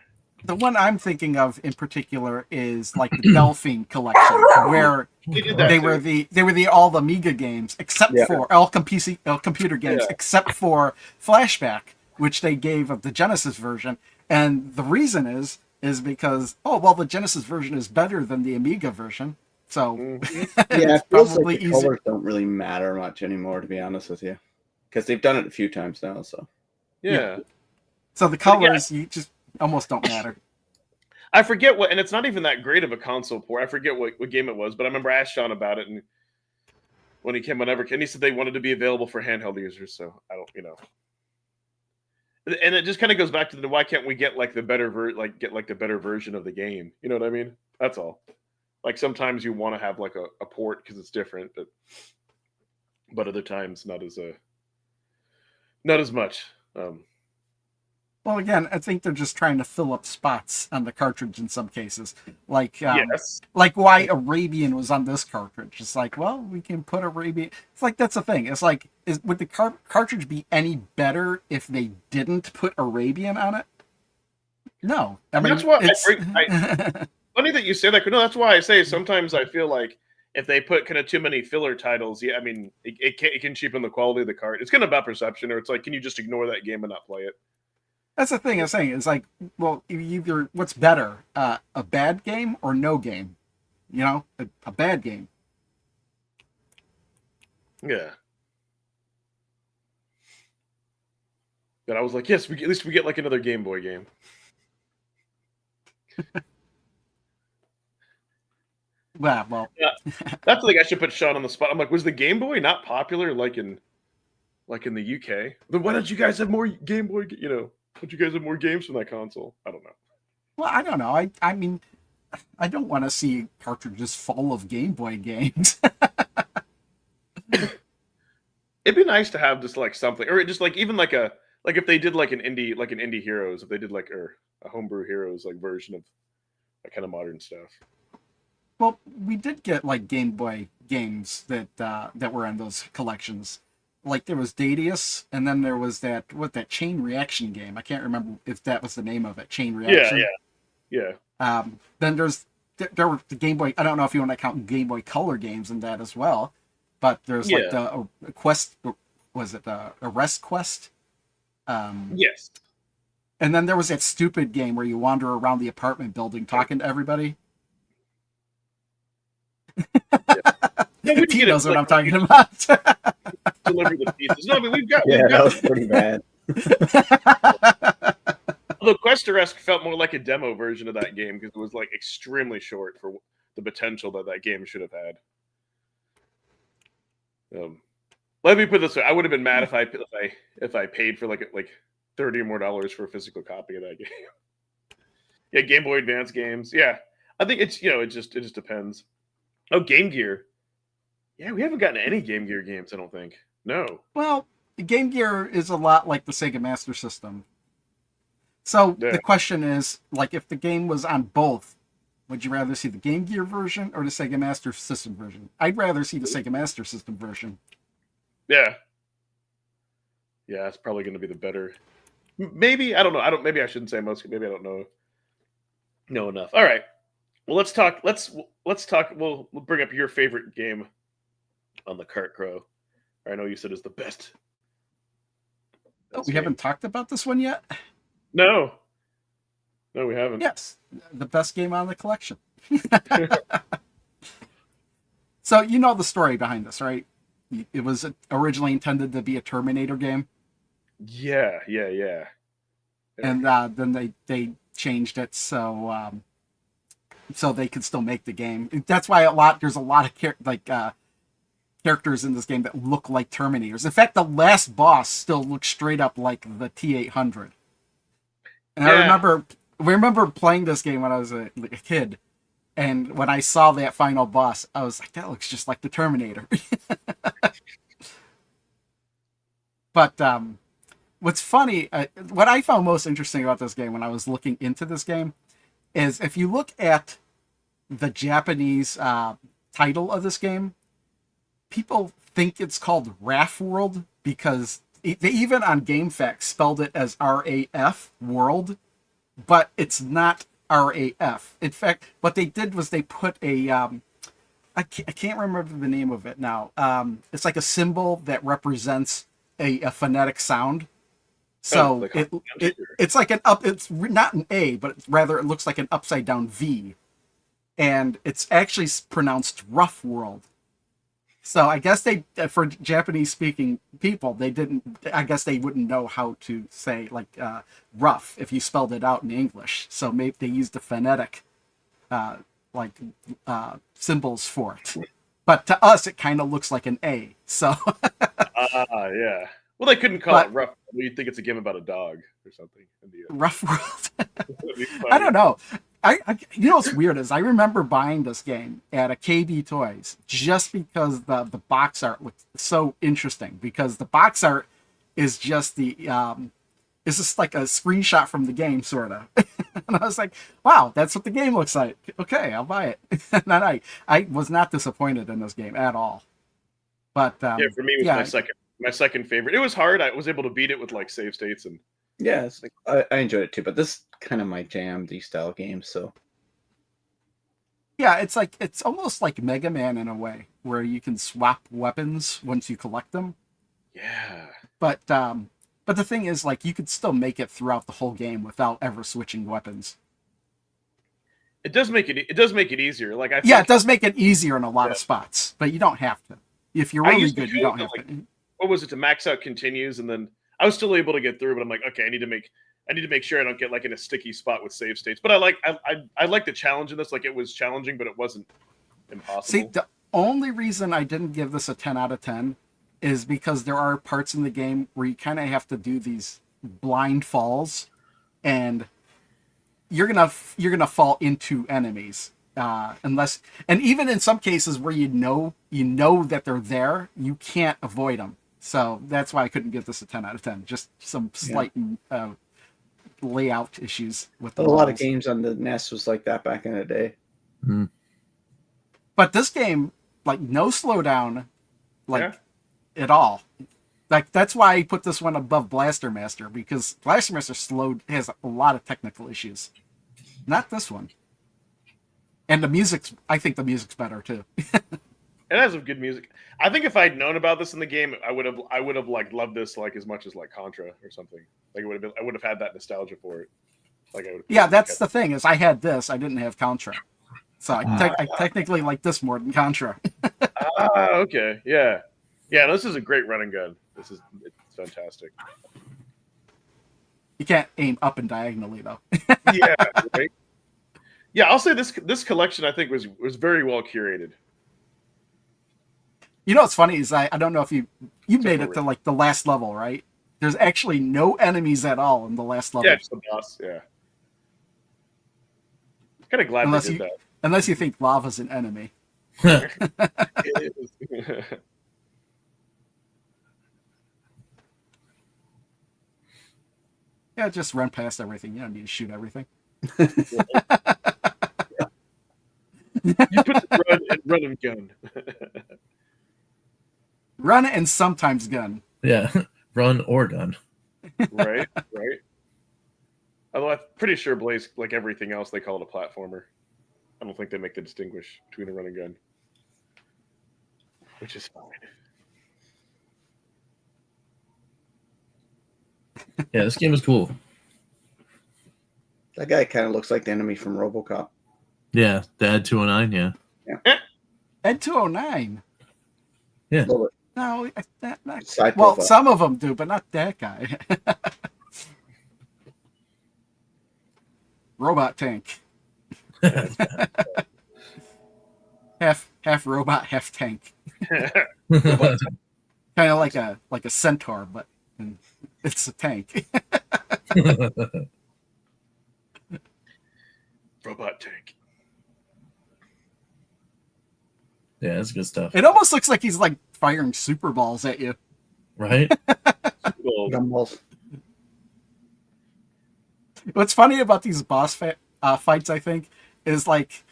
the one I'm thinking of in particular is like the Delphine collection, where they were the all the Amiga games except for all computer games except for Flashback, which they gave of the Genesis version, and the reason is because the Genesis version is better than the Amiga version. So it feels like the colors don't really matter much anymore, to be honest with you, because they've done it a few times now. So so the colors you just almost don't matter. I forget what, and it's not even that great of a console port. I forget what game it was, but I remember I asked Sean about it, and when he came on Evercade, and he said they wanted to be available for handheld users. So I don't, and it just kind of goes back to why can't we get like the better version of the game? You know what I mean? That's all. Like sometimes you want to have like a port because it's different, but other times not as much. Well, again, I think they're just trying to fill up spots on the cartridge in some cases. Like why Arabian was on this cartridge. It's like, well, we can put Arabian. It's like that's the thing. It's like, would the cartridge be any better if they didn't put Arabian on it? No, I mean that's why. Funny that you say that. No, that's why I say sometimes I feel like if they put kind of too many filler titles, yeah, I mean, it can cheapen the quality of the cart. It's kind of about perception, or it's like, can you just ignore that game and not play it? That's the thing I'm saying. It's like, well, either what's better, a bad game or no game? You know, a bad game. Yeah. But I was like, yes, at least we get like another Game Boy game. Well, Yeah, that's like I should put Sean on the spot. I'm like, was the Game Boy not popular like in the UK? Then why don't you guys have more Game Boy? You know, don't you guys have more games from that console? I don't know. well, I don't know. I mean, I don't want to see cartridges full of Game Boy games. It'd be nice to have just like something, or just like even like if they did like an indie Heroes, if they did like or a homebrew Heroes like version of that kind of modern stuff. Well, we did get like Game Boy games that were in those collections. Like there was Dadius, and then there was that Chain Reaction game. I can't remember if that was the name of it. Chain Reaction. Yeah. Then there were the Game Boy. I don't know if you want to count Game Boy Color games in that as well, but there's like the Quest. Was it the Arrest Quest? Yes. And then there was that stupid game where you wander around the apartment building talking to everybody. Yeah, Pete knows what I'm talking about. Deliver the pieces. No, I mean we've got. That was pretty bad. Although Quest-Arrest felt more like a demo version of that game because it was like extremely short for the potential that game should have had. Let me put it this way: I would have been mad if I paid for like $30 or more for a physical copy of that game. Yeah, Game Boy Advance games. Yeah, I think it's it just depends. Oh, Game Gear. Yeah, we haven't gotten any Game Gear games. I don't think. No. Well, Game Gear is a lot like the Sega Master System. So the question is, like, if the game was on both, would you rather see the Game Gear version or the Sega Master System version? I'd rather see the Sega Master System version. Yeah. Yeah, it's probably going to be the better. Maybe I don't know. Maybe I shouldn't say most. Maybe I don't know enough. All right. Well, let's talk. Let's talk. We'll bring up your favorite game on the cart, Crow. I know you said it's the best. We haven't talked about this one yet? No, we haven't. Yes, the best game on the collection. So you know the story behind this, right? It was originally intended to be a Terminator game. Yeah. And then they changed it so they could still make the game. That's why there's a lot of characters in this game that look like Terminators. In fact, the last boss still looks straight up like the T-800. And I remember playing this game when I was a kid, and when I saw that final boss, I was like, that looks just like the Terminator. But what's funny, what I found most interesting about this game when I was looking into this game is if you look at the Japanese title of this game, people think it's called RAF World because they even on GameFAQs spelled it as RAF World, but it's not RAF. In fact, what they did was they put a I can't remember the name of it now. It's like a symbol that represents a phonetic sound. So it's like it's not an A, but rather it looks like an upside down V, and it's actually pronounced Rough World. So I guess for Japanese speaking people, I guess they wouldn't know how to say like rough if you spelled it out in English. So maybe they used the phonetic symbols for it. But to us, it kind of looks like an A. So yeah. Well, they couldn't call it rough. You'd think it's a game about a dog or something. Rough World. I don't know. You know what's weird is I remember buying this game at a KB Toys just because the box art looked so interesting, because the box art is just it's just like a screenshot from the game sort of. And I was like, wow, that's what the game looks like. Okay, I'll buy it. And then I was not disappointed in this game at all. But for me it was my second favorite. It was hard. I was able to beat it with like save states and I enjoyed it too, but this is kind of my jam, these style games. So Yeah, it's almost like Mega Man in a way, where you can swap weapons once you collect them. Yeah. But the thing is, like, you could still make it throughout the whole game without ever switching weapons. It does make it easier. Like I think, Yeah, it does make it easier in a lot Yeah. of spots, but you don't have to. If you're I really used to good, you feel don't have like- to. what was it, to max out continues, and then I was still able to get through, but I'm like, okay, I need to make sure I don't get like in a sticky spot with save states. But I like the challenge in this. Like, it was challenging, but it wasn't impossible. See, the only reason I didn't give this a 10 out of 10 is because there are parts in the game where you kind of have to do these blind falls, and you're gonna fall into enemies unless, and even in some cases where you know that they're there, you can't avoid them. So that's why I couldn't give this a 10 out of 10. Just some slight layout issues with the But a lot of levels. games on the NES was like that back in the day. But this game, like, no slowdown, like, Yeah. at all. Like, that's why I put this one above Blaster Master, because Blaster Master has a lot of technical issues. Not this one. And I think the music's better too. It has some good music. I think if I'd known about this in the game, I would have like loved this like as much as like Contra or something. Like, I would have had that nostalgia for it. Like, I would. Yeah, that's the thing, is I had this, I didn't have Contra. So I technically like this more than Contra. Okay, yeah, yeah. This is a great run and gun. It's fantastic. You can't aim up and diagonally though. Yeah, right? Yeah. I'll say this collection I think was very well curated. You know what's funny is I don't know if you made it to like the last level, right? There's actually no enemies at all in the last level. Yeah, just the boss. Yeah. Kind of glad Unless they did you- Unless you think lava's an enemy. that. It is. Yeah, just run past everything. You don't need to shoot everything. You put the run and gun. Run and sometimes gun. Yeah, run or gun. Right. Although I'm pretty sure Blaze, like everything else, they call it a platformer. I don't think they make the distinguish between a run and gun, which is fine. Yeah, this game is cool. That guy kind of looks like the enemy from RoboCop. Yeah, Dad 209. Yeah, Ed 209. A little bit. No, Side well, profile. some of them do, but not that guy. Robot tank. half robot, half tank. Kind of like a centaur, but it's a tank. Robot tank. yeah, that's good stuff, It almost looks like he's like firing super balls at you. right? Well, Gumballs. What's funny about these boss fights, I think, is like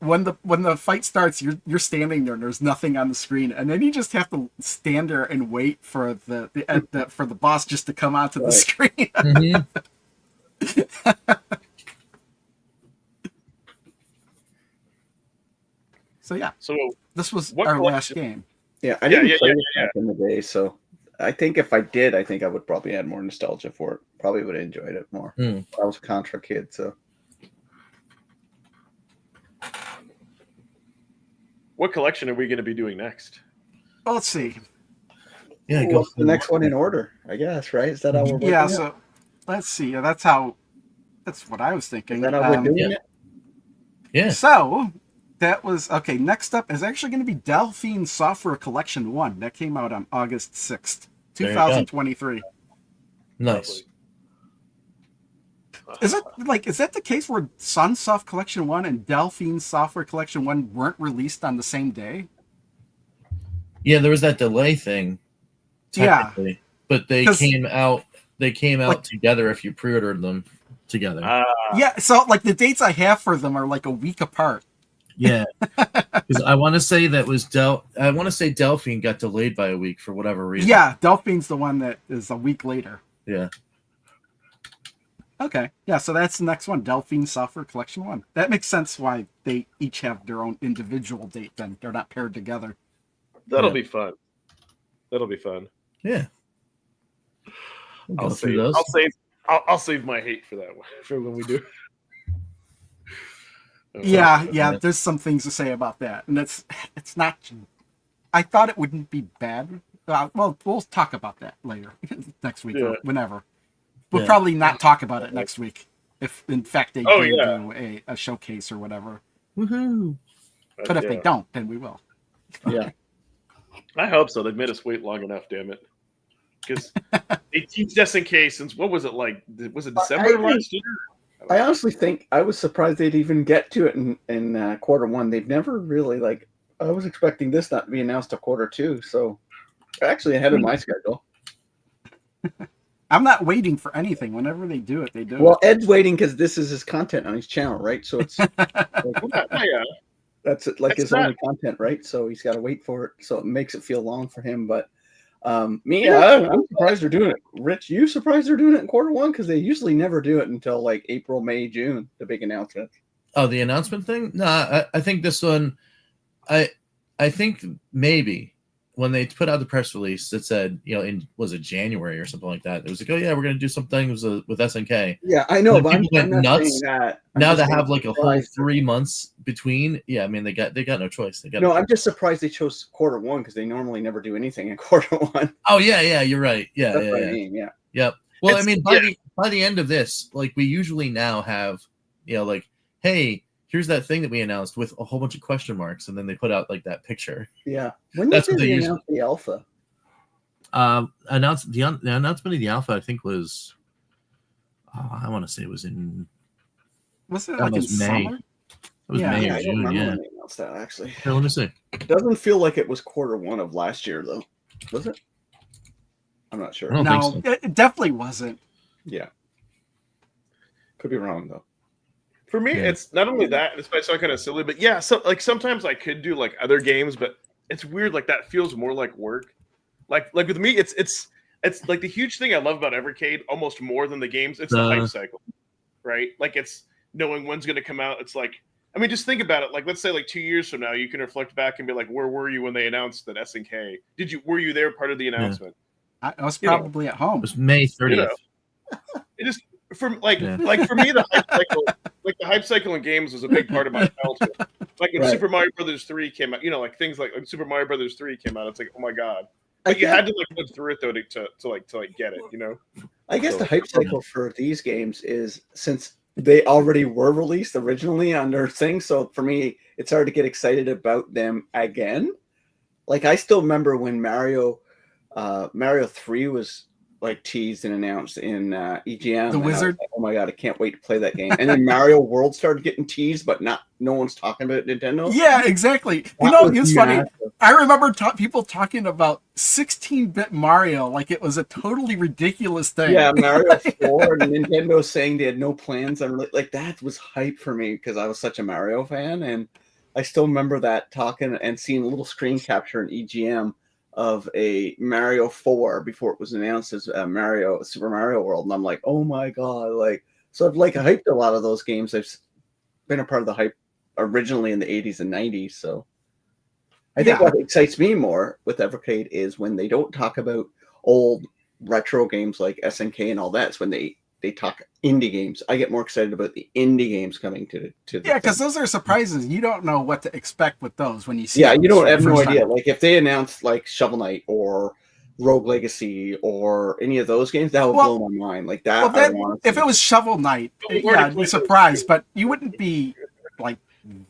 when the fight starts, you're standing there and there's nothing on the screen, and then you just have to stand there and wait for the boss just to come onto the Right. screen. Mhm. So yeah, so this was What our last collection- game. Yeah, I didn't yeah, play yeah, it back in the day, so I think if I did, I think I would probably add more nostalgia for it. Probably would have enjoyed it more. Hmm. I was a Contra kid, so what collection are we going to be doing next? Well, let's see. Yeah, go what's the next one in order? I guess, right? Is that how we're Yeah, working it? so let's see. Yeah, that's what I was Is thinking. that how we're doing yeah. it? Yeah, So that was okay. Next up is actually going to be Delphine Software Collection 1. That came out on August 6th, There you go. 2023. nice. Is that the case where Sunsoft Collection 1 and Delphine Software Collection 1 weren't released on the same day? Yeah, there was that delay thing. Yeah. technically, but they 'Cause- came out. They came out Like- together if you pre-ordered them together. Yeah, so like the dates I have for them are like a week apart. Yeah, because I want to say that was I want to say Delphine got delayed by a week for whatever reason. Yeah, Delphine's the one that is a week later. Yeah. Okay. Yeah, so that's the next one, Delphine Software Collection 1. That makes sense why they each have their own individual date then. They're not paired together. That'll Yeah. be fun. That'll be fun. Yeah. We'll go I'll through save. those. I'll save my hate for that one for when we do. Yeah, there's some things to say about that. And it's not, I thought it wouldn't be bad. Well, we'll talk about that later, next week or whenever. We'll Yeah. probably not talk about it next week, if in fact they Oh, do yeah. a showcase or whatever. Woohoo! But if they don't, then we will. Yeah. I hope so. They've made us wait long enough. Damn it! Because they teased SNK since what was it like? Was it December last year? I honestly think I was surprised they'd even get to it in quarter one. They've never really I was expecting this not to be announced till quarter two, so actually ahead of my schedule. I'm not waiting for anything. Whenever they do it, they do Well, it. Ed's waiting because this is his content on his channel, right? So it's that's his only content, right? So he's got to wait for it. So it makes it feel long for him. But I'm surprised they're doing it. Rich, you surprised they're doing it in quarter one? Because they usually never do it until like April, May, June, the big announcement. Oh, the announcement thing? No, I think this one, I think maybe when they put out the press release that said, was it January or something like that? It was like, oh yeah, we're going to do something with SNK. Yeah, I know, And but people went I'm not nuts. saying that. Now they have like a whole 3 months between. Yeah, I mean they got no choice. I'm just surprised they chose quarter one because they normally never do anything in quarter one. Oh yeah, you're right. Yeah, That's what I mean. Yeah. Yep. Well, I mean, by the end of this, like we usually now have, like, hey, here's that thing that we announced with a whole bunch of question marks, and then they put out like that picture. Yeah. When That's did what they they use. announce the alpha? The announcement of the alpha, I think was, I want to say it was in. Was it That like in was May. summer? It was Yeah. May I or don't June. remember Yeah. when they announced that actually. Here, let me see. It doesn't feel like it was quarter one of last year though. Was it? I'm not sure. I don't No, think so. it definitely wasn't. Yeah. Could be wrong though. For me, Yeah. it's not only that, and it's might sound kind of silly, but yeah, so like sometimes I could do like other games, but it's weird. Like that feels more like work. Like with me, it's like the huge thing I love about Evercade almost more than the games. It's the hype cycle, right? Like it's knowing when's going to come out. It's like, I mean, just think about it. Like let's say like 2 years from now, you can reflect back and be like, where were you when they announced that SNK? Were you there part of the announcement? I was probably at home. It was May 30th. It just for for me the hype cycle in games was a big part of my childhood. Like when Super Mario Brothers 3 came out, like things like when Super Mario Brothers 3 came out, it's like, oh my god. But you had to like live through it though to get it, I guess the hype cycle for these games is since they already were released originally on their thing, so for me it's hard to get excited about them again. Like I still remember when Mario 3 was like teased and announced in EGM. The Wizard. Like, oh my god, I can't wait to play that game. And then Mario World started getting teased, but no one's talking about Nintendo. Yeah, exactly. It's funny. I remember people talking about 16-bit Mario like it was a totally ridiculous thing. Yeah, Mario 4 and Nintendo saying they had no plans on like that was hype for me because I was such a Mario fan, and I still remember that talking and seeing a little screen capture in EGM of a Mario 4 before it was announced as Super Mario World, and I'm like, oh my god, like so I've hyped a lot of those games. I've been a part of the hype originally in the 80s and 90s, so I think what excites me more with Evercade is when they don't talk about old retro games like SNK and all that. It's when they talk indie games. I get more excited about the indie games coming to the because those are surprises. You don't know what to expect with those when you see. Yeah, you don't have no first idea. time. Like if they announced like Shovel Knight or Rogue Legacy or any of those games, that would blow my mind. Like that. If it was Shovel Knight, I'd be surprised, but you wouldn't be like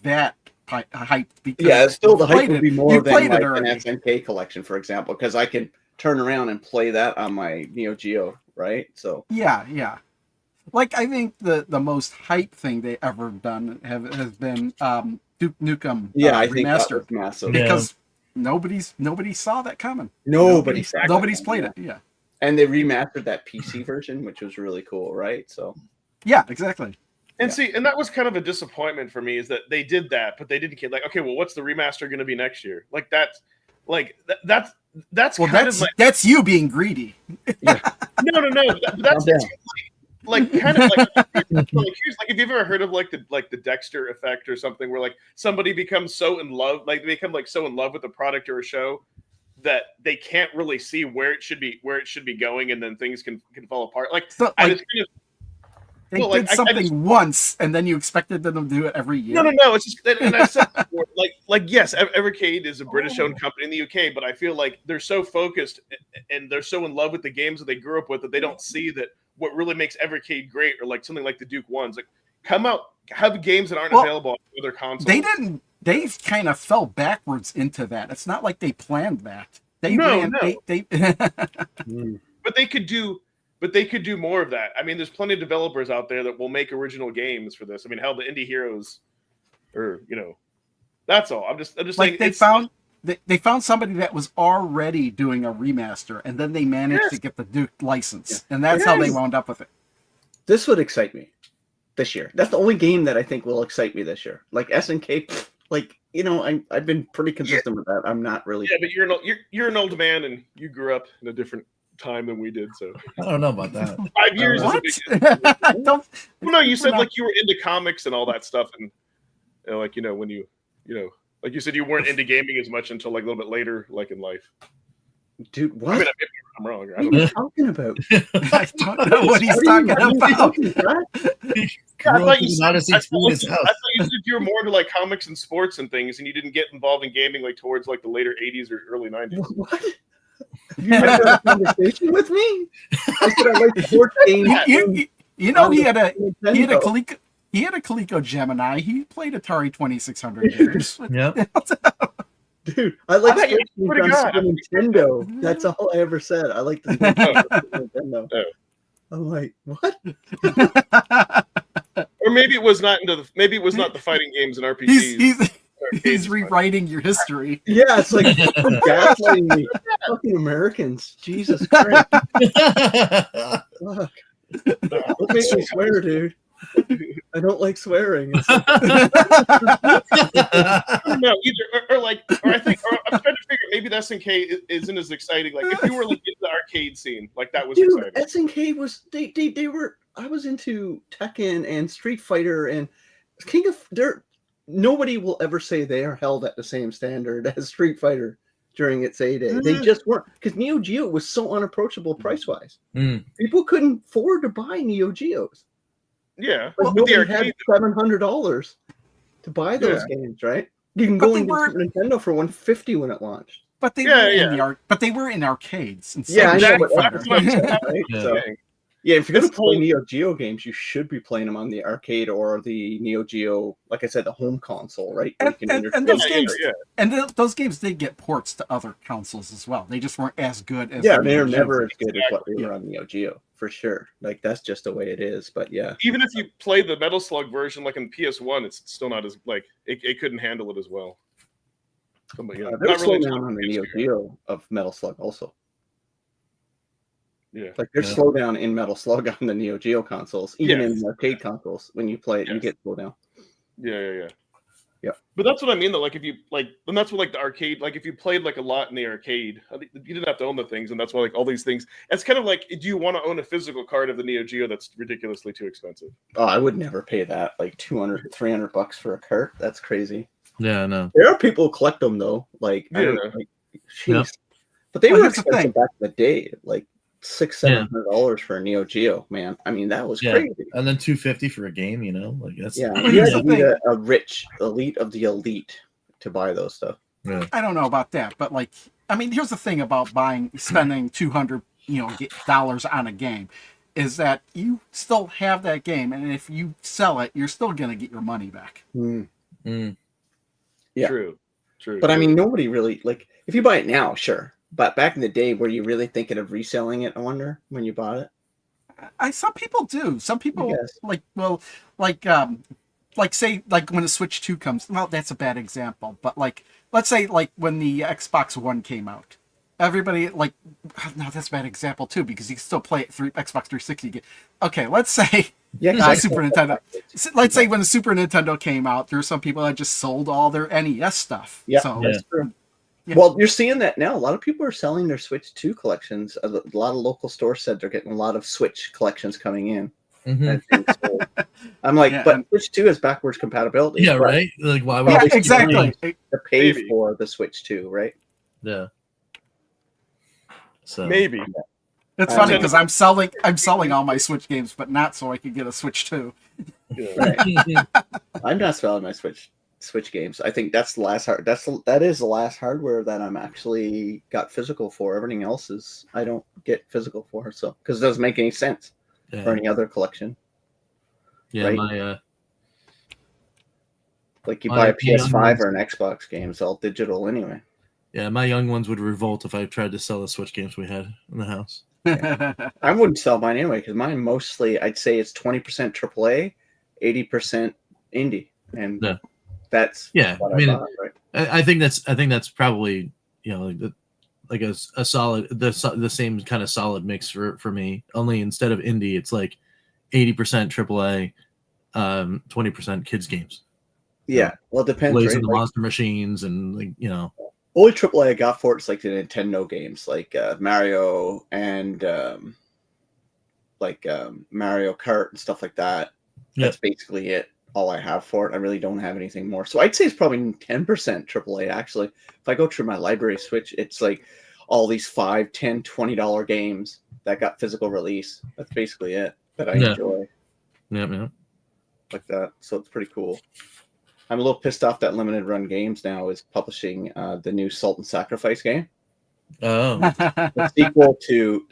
that hyped because still the hype would be more than like an already. SNK collection, for example, because I can turn around and play that on my Neo Geo, right? So yeah. Like I think the most hype thing they ever done has been Duke Nukem I think that remastered was massive because nobody saw that coming. Nobody's played it. Yeah, and they remastered that PC version, which was really cool, right? So yeah, exactly. And see, and that was kind of a disappointment for me is that they did that, but they didn't get like, okay, well, what's the remaster going to be next year? Like that's that's you being greedy. No. That's like kind of like, here's like, if you've ever heard of like the Dexter effect or something, where like somebody becomes so in love, like they become like so in love with the product or a show that they can't really see where it should be going, and then things can fall apart. Like, So, I like, just kind of they well, did like, I something just- once, and then you expected them to do it every year. no. It's just, and I said before, like yes, Evercade is a British-owned company in the UK, but I feel like they're so focused and they're so in love with the games that they grew up with that they don't see that what really makes Evercade great, or like something like the Duke Ones, like come out, have games that aren't available on other consoles. They didn't. They kind of fell backwards into that. It's not like they planned that. They No, ran. no. They But they could do more of that. I mean, there's plenty of developers out there that will make original games for this. I mean, hell, the Indie Heroes, or that's all. I'm just like saying they found somebody that was already doing a remaster, and then they managed Yes. to get the Duke license, and that's how they Yes. wound up with it. This would excite me this year. That's the only game that I think will excite me this year. Like SNK, like I've been pretty consistent with that. I'm not really. Yeah, but you're an old man and you grew up in a different time than we did. So I don't know about that. 5 years is a What? big. Don't. Well, no, you said not- like you were into comics and all that stuff, and like when you like you said you weren't into gaming as much until like a little bit later, like in life. Dude, I what? mean, maybe I'm wrong. I What don't are know. you talking about? I don't know what he's What are talking you about. talking about? Grew up in an Odyssey I thought through his you house. said you were more into like comics and sports and things, and you didn't get involved in gaming like towards like the later '80s or early '90s. What? Have you had a conversation with me? I said I like sports games. You know, he had a Nintendo. Coleco Gemini. He played Atari 2600 games. Yeah. Dude, I like I thought you sports games were pretty on good. Super Nintendo. That's all I ever said. I like the sports games on Super Nintendo. Oh. I'm like, what? Or maybe it was not the fighting games and RPGs. He's rewriting your history. Yeah, it's like fucking gaslighting me. Fucking Americans. Jesus Christ. Fuck. Don't make me swear, dude. I don't like swearing. It's like, No, either or I think I'm trying to figure maybe the SNK isn't as exciting. Like if you were like in the arcade scene, like that was dude, exciting. SNK was they were. I was into Tekken and Street Fighter and King of Dirt. Nobody will ever say they are held at the same standard as Street Fighter during its heyday. They just weren't, because Neo Geo was so unapproachable price wise. People couldn't afford to buy Neo Geos. Yeah, Like but the nobody had arcade, $700 to buy those games, right? You can But go they into were- Super Nintendo for $150 when it launched. But they Yeah, were yeah. in the but they were in arcades. Instead Yeah, I of know, Street but Fighter. that's what I'm saying, right? Yeah. So, yeah, if you're going It's to play cool. Neo Geo games, you should be playing them on the arcade or the Neo Geo, like I said, the home console, right? Where you can And those interface. games, yeah. and those games did get ports to other consoles as well. They just weren't as good as. Yeah, the they're Neo Geo. never as good as what they Yeah. were on Neo Geo, for sure. Like, that's just the way it is, but yeah. Even if you play the Metal Slug version, like in PS1, it's still not as like it couldn't handle it as well. But, They were not slowing really down on the Neo Geo of Metal Slug also. Yeah, Like, there's Yeah. slowdown in Metal Slug on the Neo Geo consoles, even Yes. in the arcade consoles. When you play it, you Yes. get slowdown. yeah. Yeah. But that's what I mean though. Like if you like, and that's what like the arcade. Like if you played like a lot in the arcade, I think you didn't have to own the things, and that's why like all these things. It's kind of like, do you want to own a physical card of the Neo Geo that's ridiculously too expensive? Oh, I would never pay that, like $200, $300 for a cart. That's crazy. Yeah, I know. There are people who collect them though. Like, I don't know, Yeah. like, Yeah. jeez. But they Well, were here's the expensive thing. back in the day, like $600-$700 for a Neo Geo. Man, I mean that was Yeah. crazy. And then $250 for a game, like that's Yeah, Well, you here's had to the be thing. a rich elite of the elite to buy those stuff. yeah. I don't know about that, but like, I mean, here's the thing about spending $200, dollars on a game, is that you still have that game, and if you sell it, you're still gonna get your money back. Mm. Yeah. True. But I mean, nobody really, like, if you buy it now, sure. But back in the day, were you really thinking of reselling it? I wonder, when you bought it. Some people do. Some people Yes. say when the Switch 2 comes. Well, that's a bad example, but like, let's say like when the Xbox One came out, everybody no, that's a bad example too, because you can still play it through Xbox 360. Okay, let's say Yeah, Super Nintendo. Let's say when the Super Nintendo came out, there were some people that just sold all their NES stuff. Yeah, So that's true. Yeah. Well, you're seeing that now. A lot of people are selling their Switch 2 collections. A lot of local stores said they're getting a lot of Switch collections coming in. Mhm. I think so. I'm like, Yeah, but and- Switch 2 has backwards compability. Yeah, but right. Like, why would yeah, Probably exactly. to pay Maybe. for the Switch 2, right? Yeah. So Maybe. It's I funny don't because I'm selling all my Switch games, but not so I could get a Switch 2. Yeah. Right. I'm not selling my Switch games. I think that's the last that is the last hardware that I'm actually got physical for. Everything else is I don't get physical for, so because it doesn't make any sense for yeah, any other collection. yeah. right? My Like you My buy a young PS5 ones- or an Xbox game, it's all digital anyway. yeah, my young ones would revolt if I tried to sell the Switch games we had in the house. I wouldn't sell mine anyway because mine mostly I'd say it's 20% AAA, 80% indie, and Yeah. that's Yeah, what I mean, bought, right? I think that's probably like a solid the same kind of solid mix for me. Only instead of indie, it's like 80% AAA, 20% kids games. Yeah, well, it depends, Blazing right? the Like, Monster Machines and only AAA I got for it's like the Nintendo games, like Mario and Mario Kart and stuff like that. Yeah. That's basically it. All I have for it. I really don't have anything more. So I'd say it's probably 10% AAA actually. If I go through my library Switch, it's like all these $5, $10, $20 games that got physical release. That's basically it that I Yeah. enjoy yeah. like that. So it's pretty cool. I'm a little pissed off that Limited Run Games now is publishing the new Salt and Sacrifice game. Oh, The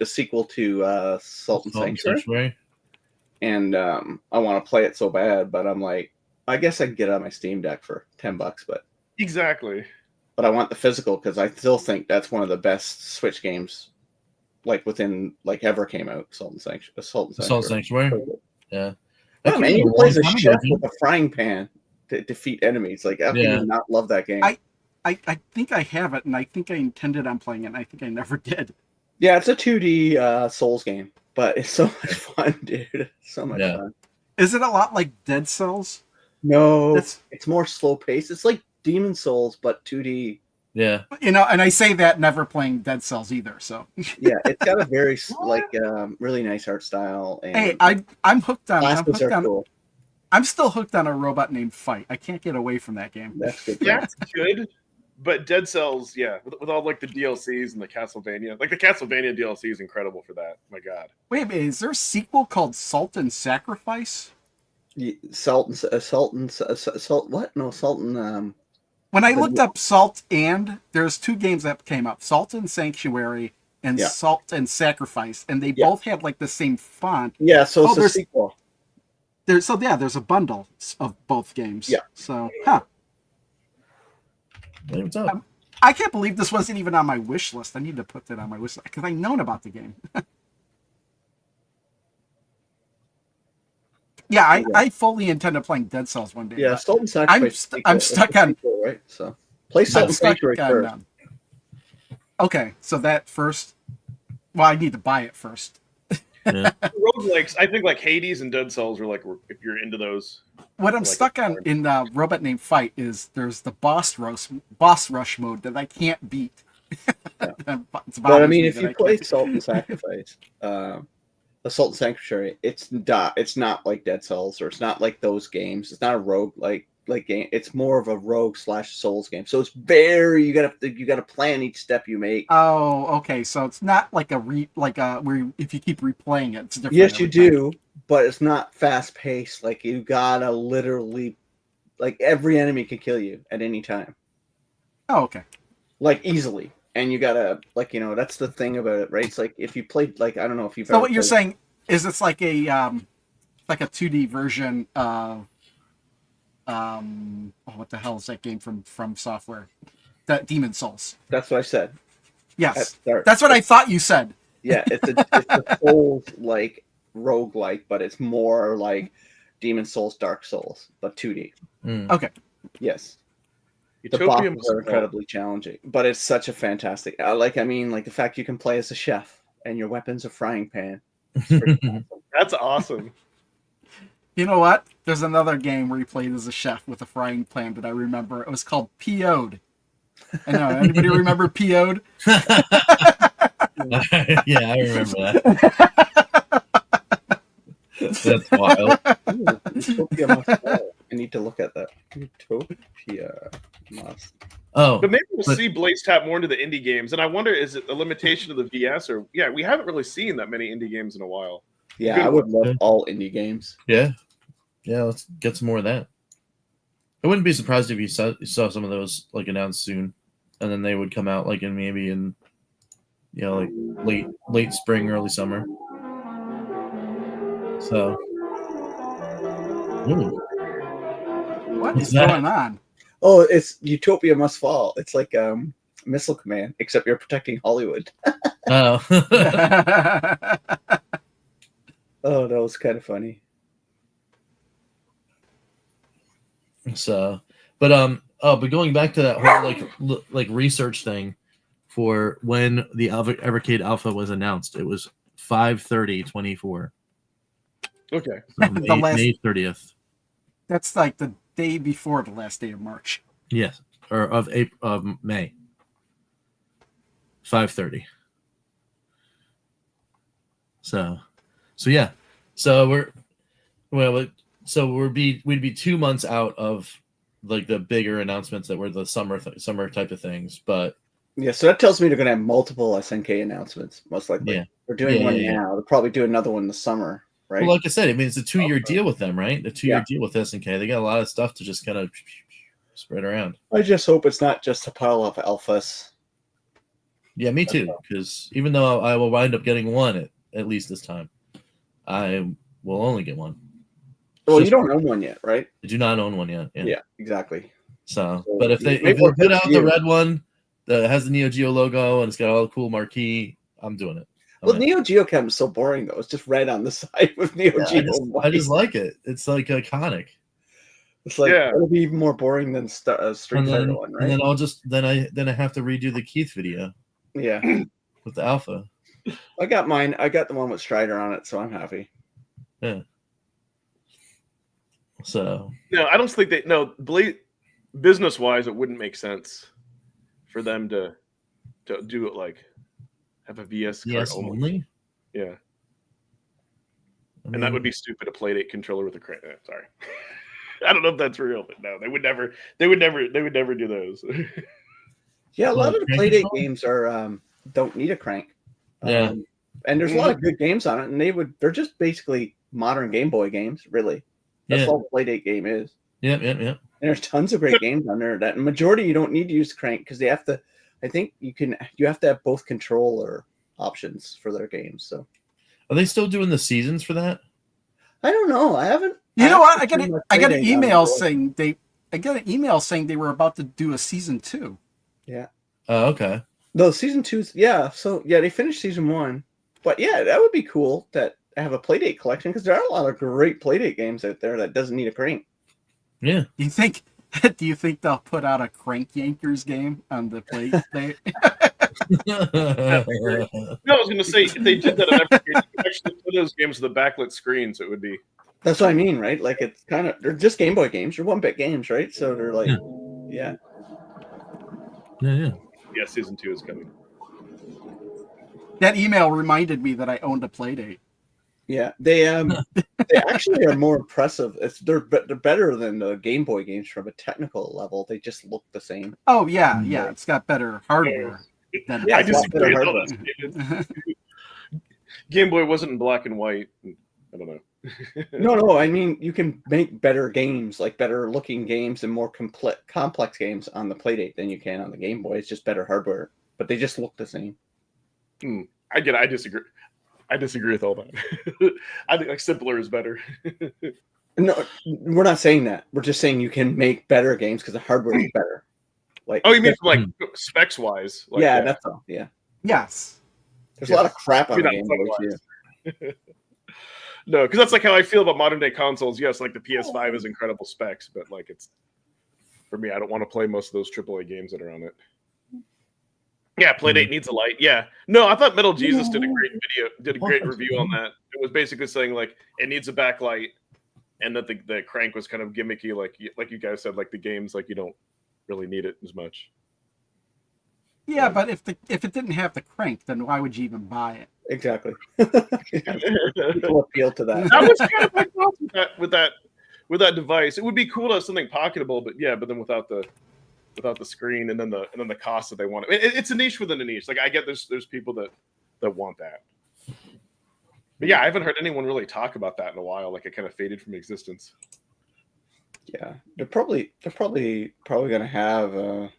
sequel to Salt and Sanctuary. And I want to play it so bad, but I'm like, I guess I can get it on my Steam Deck for $10, but Exactly. I want the physical because I still think that's one of the best Switch games, like within like ever came out. Salt and Sanctuary. Yeah. Oh, man, you can play as a chef with a frying pan to defeat enemies. Like, how can you not love that game? I think I have it, and I think I intended on playing it, and I think I never did. Yeah, it's a 2D Souls game, but it's so much fun, dude. So much fun. Is it a lot like Dead Cells? No, it's more slow paced. It's like Demon Souls, but 2D. Yeah. And I say that never playing Dead Cells either. So yeah, it's got a very really nice art style. And hey, I'm hooked on. Cool. I'm still hooked on A Robot Named Fight. I can't get away from that game. That's good. That's good. But Dead Cells, with all like the DLCs and the Castlevania, like the Castlevania DLC is incredible for that. My God. Wait a minute, is there a sequel called Salt and Sacrifice? Salt what? No, Salt and When I looked up Salt and, there's two games that came up: Salt and Sanctuary and Salt and Sacrifice, and they both had like the same font. Yeah, so it's a sequel. There's a bundle of both games. Yeah. So, Hey, what's up? I can't believe this wasn't even on my wish list. I need to put that on my wish list because I've known about the game. Yeah, I fully intend on playing Dead Cells one day. Yeah, Salt and Sacrifice. I'm stuck on. Sequel, right? So play Salt and Sanctuary first. Okay, so that first. Well, I need to buy it first. Yeah. Roguelikes, I think like Hades and Dead Cells are like if you're into those. What I'm stuck on in Robot Named Fight is there's the boss rush mode that I can't beat. But I mean, if you play Salt and Sacrifice, the Salt and Sanctuary, it's not like Dead Cells or it's not like those games. It's not a rogue like game. It's more of a rogue / Souls game. So it's very you gotta plan each step you make. Oh, okay. So it's not like where if you keep replaying it, it's different. Yes, you do, but it's not fast paced. Like you gotta literally, like every enemy can kill you at any time. Oh, okay. Like easily, and you gotta that's the thing about it, right? It's like if you played I don't know if you've. So what you're saying is it's like a 2D version of what the hell is that game from Software? That Demon Souls. That's what I said. Yes, that's what I thought you said. Yeah, it's a Souls like roguelike, but it's more like Demon Souls, Dark Souls, but 2D. Okay. Yes. Utopia The bosses are incredibly challenging, but it's such a fantastic. The fact you can play as a chef and your weapon's a frying pan. Awesome. That's awesome. You know what? There's another game where you played as a chef with a frying pan that I remember. It was called PO'd. I know. Anybody remember PO'd? Yeah, I remember that. That's wild. Ooh, Utopia must fall. I need to look at that. Utopia must. Oh, But maybe we'll but- see Blaze tap more into the indie games, and I wonder, is it a limitation of the VS, or we haven't really seen that many indie games in a while. Yeah, Good I would love one. all indie games. yeah. Let's get some more of that. I wouldn't be surprised if you saw some of those like announced soon, and then they would come out like maybe in like late spring, early summer. So, ooh, What What's is that? going on? Oh, it's Utopia Must Fall. It's like Missile Command, except you're protecting Hollywood. oh, Oh, that was kind of funny. so, but going back to that whole like research thing for when the Evercade Alpha was announced, it was 5/30/24. Okay. So The last- May 30th. That's like the day before the last day of March. Yes, or of May. 5:30. So yeah. So we'd be 2 months out of like the bigger announcements that were the summer type of things, but Yeah, so that tells me they're going to have multiple SNK announcements, most likely. Yeah. They're doing Yeah, one yeah, yeah. now. They'll probably do another one in the summer, right? well, like I said, I mean it's a 2-year deal with them, right? A 2-year Yeah. deal with SNK. They got a lot of stuff to just kind of spread around. I just hope it's not just a pile of alphas. Yeah, me too. Because even though I will wind up getting one at least this time, I will only get one. Well, Just- you don't own one yet, right? I do not own one yet. Yeah, exactly. So, So but if they maybe we'll put get out to the you. red one that has the Neo Geo logo and it's got all the cool marquee, I'm doing it. Well, Neo Geo Chem is so boring, though. It's just red on the side with Neo Geo. I just like it. It's like iconic. It's like Yeah. it'll be even more boring than Street And Fighter then, one, right? and then I'll just then I have to redo the Keith video Yeah, with the alpha. I got mine. I got the one with Strider on it, so I'm happy. So No, I don't think business wise, it wouldn't make sense for them to do it like have a VS card yes, only. Yeah, I and that mean, would be stupid. A Playdate controller with a crank. Sorry, I don't know if that's real, but no, they would never do those. Yeah, a lot Well, of the crank Playdate control? games are don't need a crank. Yeah. And there's a lot of good games on it, and they're just basically modern Game Boy games, really. That's Yeah. all the Playdate game is. Yep. And there's tons of great games on there. That majority you don't need to use crank because they have to. I think you have to have both controller options for their games. So Are they still doing the seasons for that? I don't know. I haven't. You know what? I got haven't an seen my Playdate email on saying they were about to do a season 2. Oh, okay. No, season 2's So they finished season 1, but that would be cool to have a Playdate collection because there are a lot of great Playdate games out there that doesn't need a crank. Yeah. Do you think they'll put out a Crank Yankers game on the Playdate? No, I was going to say if they did that on Evercade, you could actually put those games with the backlit screens. It would be That's what I mean, right? Like it's kind of they're just Game Boy games. They're 1-bit games, right? So they're like, yeah. yeah. Season 2 is coming. That email reminded me that I owned a Playdate. Yeah, they actually are more impressive. They're better than the Game Boy games from a technical level. They just look the same. Oh yeah, it's got better hardware. Than Yeah, I it's a lot disagree. better with all this. Game Boy wasn't in black and white. I don't know. No. I mean, you can make better games, like better looking games and more complex games on the Playdate than you can on the Game Boy. It's just better hardware, but they just look the same. I get it. I disagree. I disagree with all that. I think like simpler is better. No, we're not saying that. We're just saying you can make better games because the hardware is better. Like, Oh, you mean from like specs wise? Like, yeah, that's all. Yeah, Yes. there's a lot of crap on Maybe the not Game Boy otherwise. too. No, because that's like how I feel about modern day consoles. Yes, like the PS5 is incredible specs, but like it's for me, I don't want to play most of those AAA games that are on it. Yeah, Playdate needs a light. Yeah, no, I thought Metal Jesus did a great review on that. It was basically saying like it needs a backlight, and that the crank was kind of gimmicky, like you guys said, like the games, like you don't really need it as much. Yeah, but if it didn't have the crank, then why would you even buy it? Exactly. People appeal to that. That was kind of my thoughts with that device. It would be cool to have something pocketable, but then without the screen and then the cost that they want. It's a niche within a niche. Like I get there's people that want that. But yeah, I haven't heard anyone really talk about that in a while. Like it kind of faded from existence. Yeah, they're probably gonna have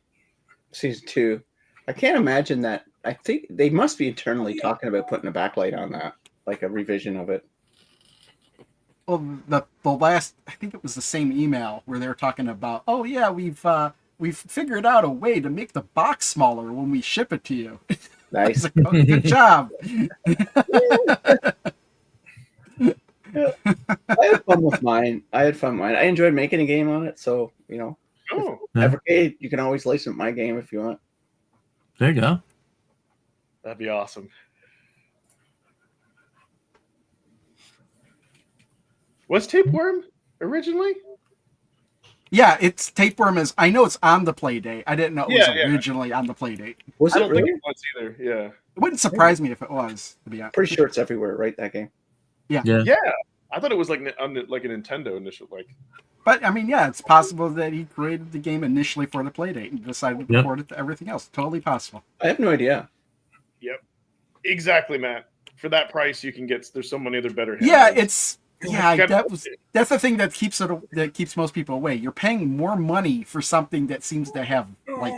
season 2. I can't imagine that. I think they must be internally talking about putting a backlight on that, like a revision of it. Well, the last, I think it was the same email where they're talking about, oh yeah, we've figured out a way to make the box smaller when we ship it to you. Nice. Like, oh, good job. I had fun with mine. I enjoyed making a game on it. So, Oh, Evercade, you can always license my game if you want. There you go. that'd be awesome. Was Tapeworm originally? Yeah, it's Tapeworm is. I know it's on the Playdate. I didn't know it was Yeah. originally on the Playdate. Was I it don't really? think it was either. Yeah. It wouldn't surprise me if it was, to be honest. Pretty sure it's everywhere, right? That game. Yeah. Yeah. I thought it was like on like a Nintendo initial But I mean, yeah, it's possible that he created the game initially for the Playdate and decided to port it to everything else. Totally possible. I have no idea. Yep. Exactly, Matt. For that price, you can get. There's so many other better. Yeah, handhelds. that's the thing that keeps most people away. You're paying more money for something that seems to have like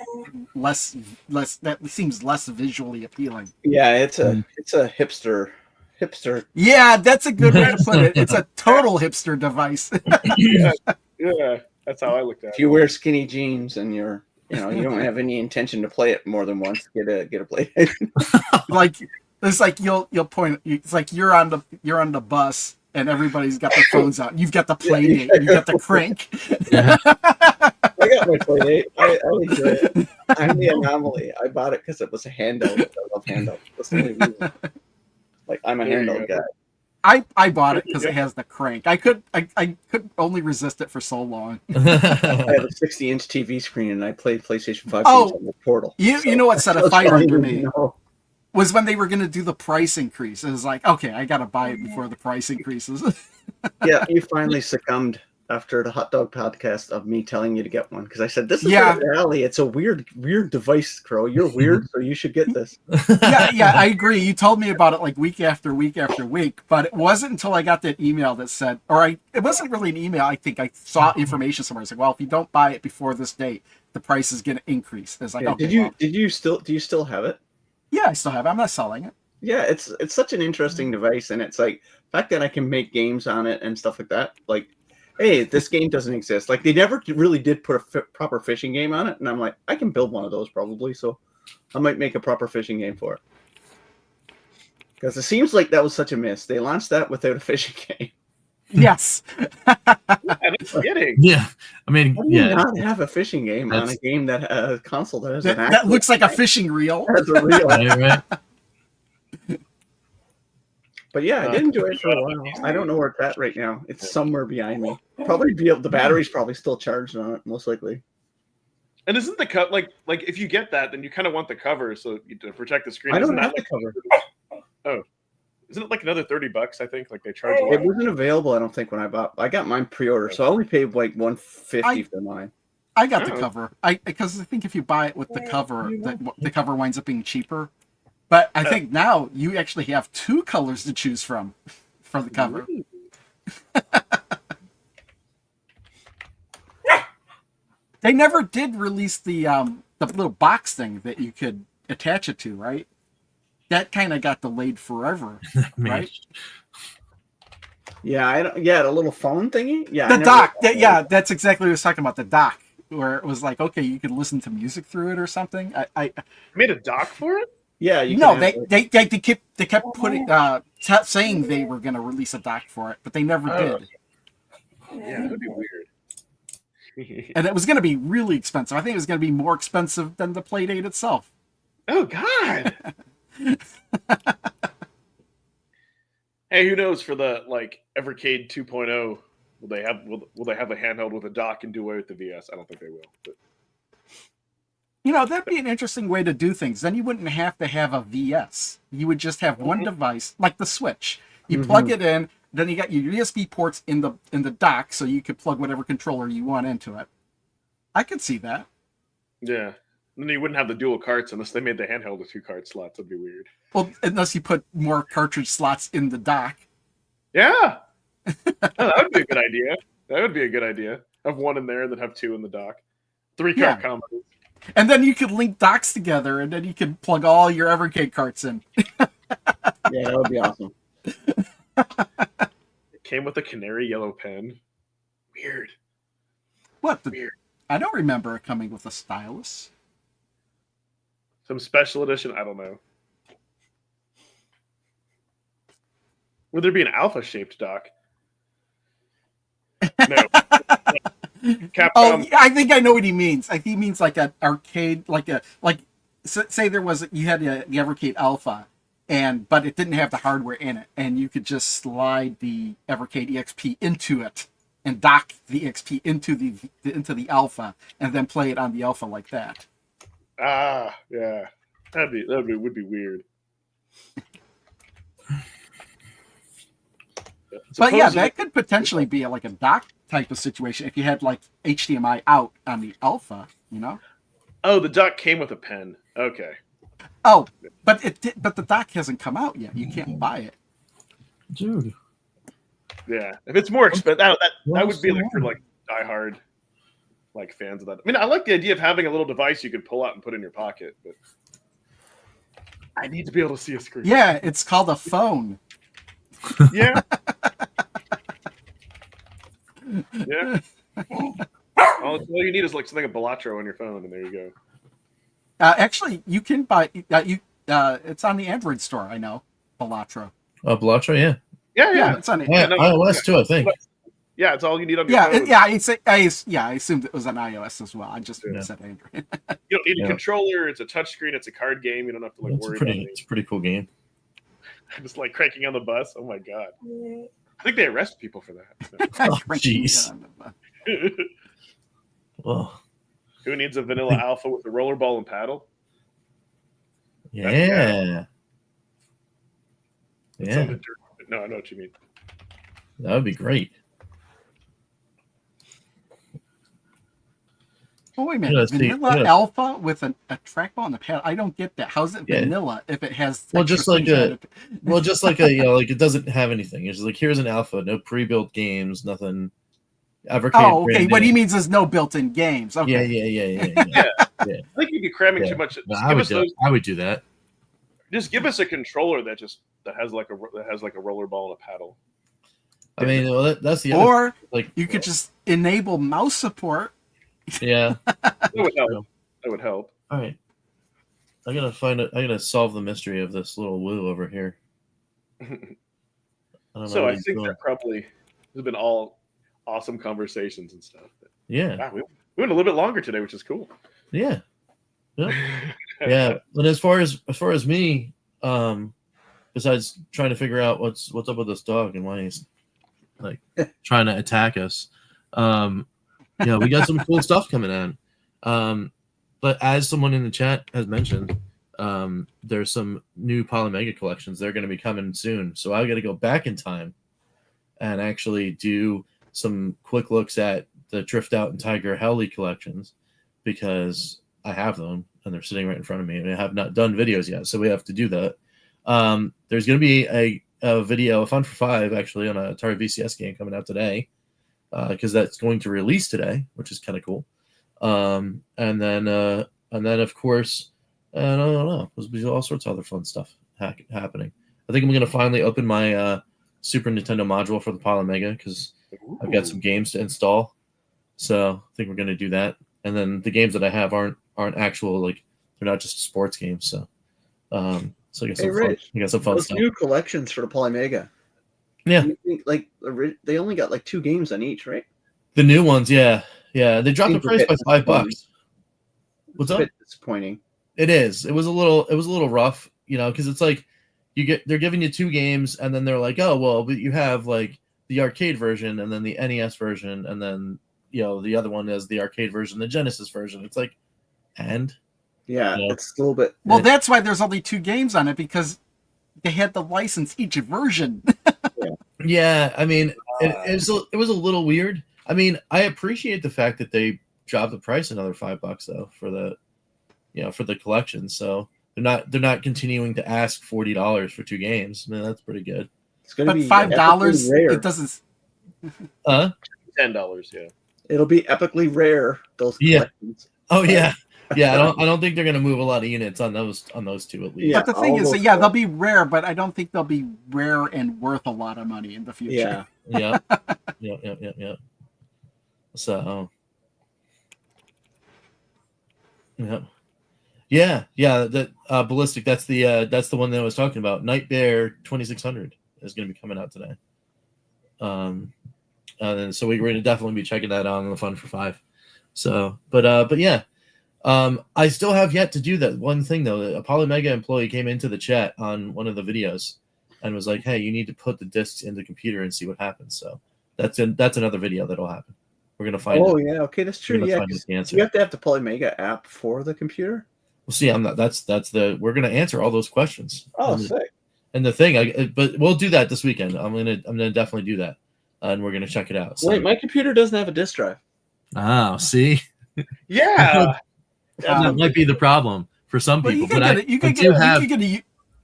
less that seems less visually appealing. Yeah, it's a hipster. Yeah, that's a good way to put it. It's a total hipster device. Yeah, that's how I looked at If it. you wear skinny jeans and you don't have any intention to play it more than once, get a Playdate. Like it's like you'll point. It's like you're on the bus and everybody's got their phones out. You've got the Playdate. You've got the crank. Yeah. I got my Playdate. I enjoy it. I'm the anomaly. I bought it because it was a handheld. I love handhelds. That's the only reason. Like I'm a There you handheld go. guy. I bought it because it has the crank. I could only resist it for so long. I have a 60-inch TV screen and I played PlayStation 5 Oh, games on the Portal. You know what set a That's fire all under you me know. was when they were going to do the price increase. It was like, okay, I got to buy it before the price increases. Yeah, you finally succumbed after the hot dog podcast of me telling you to get one because I said this is Yeah. right up your alley. It's a weird device, Crow. You're weird, so you should get this. yeah, I agree. You told me about it like week after week after week, but it wasn't until I got that email that said, it wasn't really an email. I think I saw information somewhere. It's like, well, if you don't buy it before this date, the price is going to increase. It's like, Yeah, okay, do you still have it? Yeah, I still have it. I'm not selling it. Yeah, it's such an interesting device, and it's like the fact that I can make games on it and stuff like that. Like, hey, this game doesn't exist. Like, they never really did put a proper fishing game on it, and I'm like, I can build one of those probably. So, I might make a proper fishing game for it because it seems like that was such a miss. They launched that without a fishing game. Yes. I'm kidding. Yeah. I mean, How do you yeah. not have a fishing game on a game that a console that has an that actual looks like a fishing reel. has a real. Right. But yeah, I did enjoy it for a while. I don't know where it's at right now. It's somewhere behind me. Probably the battery's probably still charged on it, most likely. And isn't the cut like if you get that, then you kind of want the cover so to protect the screen. I don't Isn't have that the cover. Oh, isn't it like another $30? I think like they charge. A It lot. wasn't available, I don't think, when I bought. I got mine pre-order, so I only paid like $150 for mine. I got the Oh. cover. Because I think if you buy it with the cover, the cover winds up being cheaper. But I think now you actually have two colors to choose from for the cover. They never did release the little box thing that you could attach it to, right? That kind of got delayed forever, Man. right? Yeah, the little phone thingy. Yeah, The dock. That's exactly what I was talking about. The dock, where it was like, okay, you could listen to music through it or something. You made a dock for it? Yeah, you No, can they have, kept putting saying they were going to release a dock for it, but they never Oh. did. Yeah, that would be weird. And it was going to be really expensive. I think it was going to be more expensive than the Playdate itself. Oh God. Hey, who knows for the Evercade 2.0? Will they have a handheld with a dock and do away with the VS? I don't think they will. But You know, that'd be an interesting way to do things. Then you wouldn't have to have a VS. You would just have one device, like the Switch. You plug it in, then you got your USB ports in the dock, so you could plug whatever controller you want into it. I could see that. Yeah. And then you wouldn't have the dual carts unless they made the handheld with 2 cart slots. That'd be weird. Well, unless you put more cartridge slots in the dock. Yeah. That would be a good idea. That would be a good idea. Have one in there and then have 2 in the dock. 3-cart combos. And then you could link docks together, and then you could plug all your Evercade carts in. Yeah, that would be awesome. It came with a canary yellow pen. Weird. What? Weird. I don't remember it coming with a stylus. Some special edition. I don't know. Would there be an alpha-shaped dock? No. Capcom. Oh, I think I know what he means. I think he means like an arcade, say there was you had the Evercade Alpha, but it didn't have the hardware in it, and you could just slide the Evercade EXP into it and dock the EXP into the Alpha, and then play it on the Alpha like that. Ah, yeah, would be weird. But yeah, that could potentially be like a dock type of situation if you had like HDMI out on the Alpha, you know? Oh, the dock came with a pen. Okay. Oh, but the dock hasn't come out yet. You can't buy it, Dude. Yeah, if it's more expensive, that would be like for like diehard like fans of that. I mean, I like the idea of having a little device you could pull out and put in your pocket, but I need to be able to see a screen. Yeah, it's called a phone. Yeah. Yeah. All you need is like something a Balatro on your phone, and there you go. Actually, you can buy it's on the Android store. I know Balatro. Balatro, yeah. Yeah. It's on it. Yeah, iOS too, I think. Yeah, it's all you need on your phone. I assumed it was on iOS as well. I just said Android. You don't need a controller. It's a touchscreen. It's a card game. You don't have to worry about it. It's a pretty cool game. Just like cranking on the bus. Oh my god! I think they arrest people for that. Oh, jeez. Well, who needs a vanilla alpha with a rollerball and paddle? Yeah. Yeah. No, I know what you mean. That would be great. Oh, wait a minute. Vanilla alpha with a trackball and a pad. I don't get that. How's it vanilla if it has just like a it doesn't have anything. It's just like, here's an alpha, no pre-built games, nothing. Evercade. Oh, okay. What he means is no built-in games. Okay. Yeah. I think you'd be cramming too much. No, I would do that. Just give us a controller that has like a rollerball and a paddle. I mean, that's the other. Or you could just enable mouse support. Yeah, that would help. All right, I gotta solve the mystery of this little woo over here. I think that probably has been all awesome conversations and stuff. Yeah, we went a little bit longer today, which is cool. Yeah, yeah. And as far as me, besides trying to figure out what's up with this dog and why he's like trying to attack us, yeah, we got some cool stuff coming in. But as someone in the chat has mentioned, there's some new Polymega collections. They're going to be coming soon. So I got to go back in time and actually do some quick looks at the Drift Out and Tiger Howley collections, because I have them and they're sitting right in front of me and I have not done videos yet. So we have to do that. There's going to be a video, a Fun for Five, actually, on a Atari VCS game coming out today. Because that's going to release today, which is kind of cool. And then of course, I don't know, there's be all sorts of other fun stuff happening. I think I'm going to finally open my Super Nintendo module for the Polymega, because I've got some games to install. So I think we're going to do that. And then the games that I have aren't actual, like, they're not just sports games. So I guess we got some fun stuff. New collections for the Polymega. Yeah, like they only got like 2 games on each, right? The new ones, yeah. They dropped the price by $5. What's up? A bit disappointing. It is. It was a little rough, because it's like they're giving you 2 games, and then they're like, oh well, but you have like the arcade version, and then the NES version, and then the other one is the arcade version, the Genesis version. It's like, and Yeah, Yeah. it's a little bit. Well, that's why there's only 2 games on it, because they had to license each version. Yeah, I mean, it was a little weird. I mean, I appreciate the fact that they dropped the price another $5 though for the, for the collection. So they're not continuing to ask $40 for 2 games. Man, that's pretty good. It's going to But be $5, epically rare. it doesn't. Huh? $10. Yeah. It'll be epically rare. Those Yeah. collections. Oh yeah, yeah. I don't think they're gonna move a lot of units on those 2 at least. Yeah, But the thing all is, those yeah, they'll be rare, but I don't think they'll be rare and worth a lot of money in the future. Yeah. Yeah. So, yeah. That ballistic. That's the one that I was talking about. Night Bear 2600 is going to be coming out today. And so we're going to definitely be checking that out on the Fun for 5. So, but yeah. I still have yet to do that one thing though. A Polymega employee came into the chat on one of the videos and was like, "Hey, you need to put the discs in the computer and see what happens." So that's another video that'll happen. We're gonna find. Oh it. yeah, okay, that's true. We're gonna Yeah, find the 'cause answer. you have to have the Polymega app for the computer. We'll see. I'm not. That's the. We're gonna answer all those questions. Oh, and, sick. and the thing, but we'll do that this weekend. I'm gonna definitely do that, and we're gonna check it out. So. Wait, my computer doesn't have a disk drive. Oh, see, Yeah. that might be the problem for some Well, people. you But could get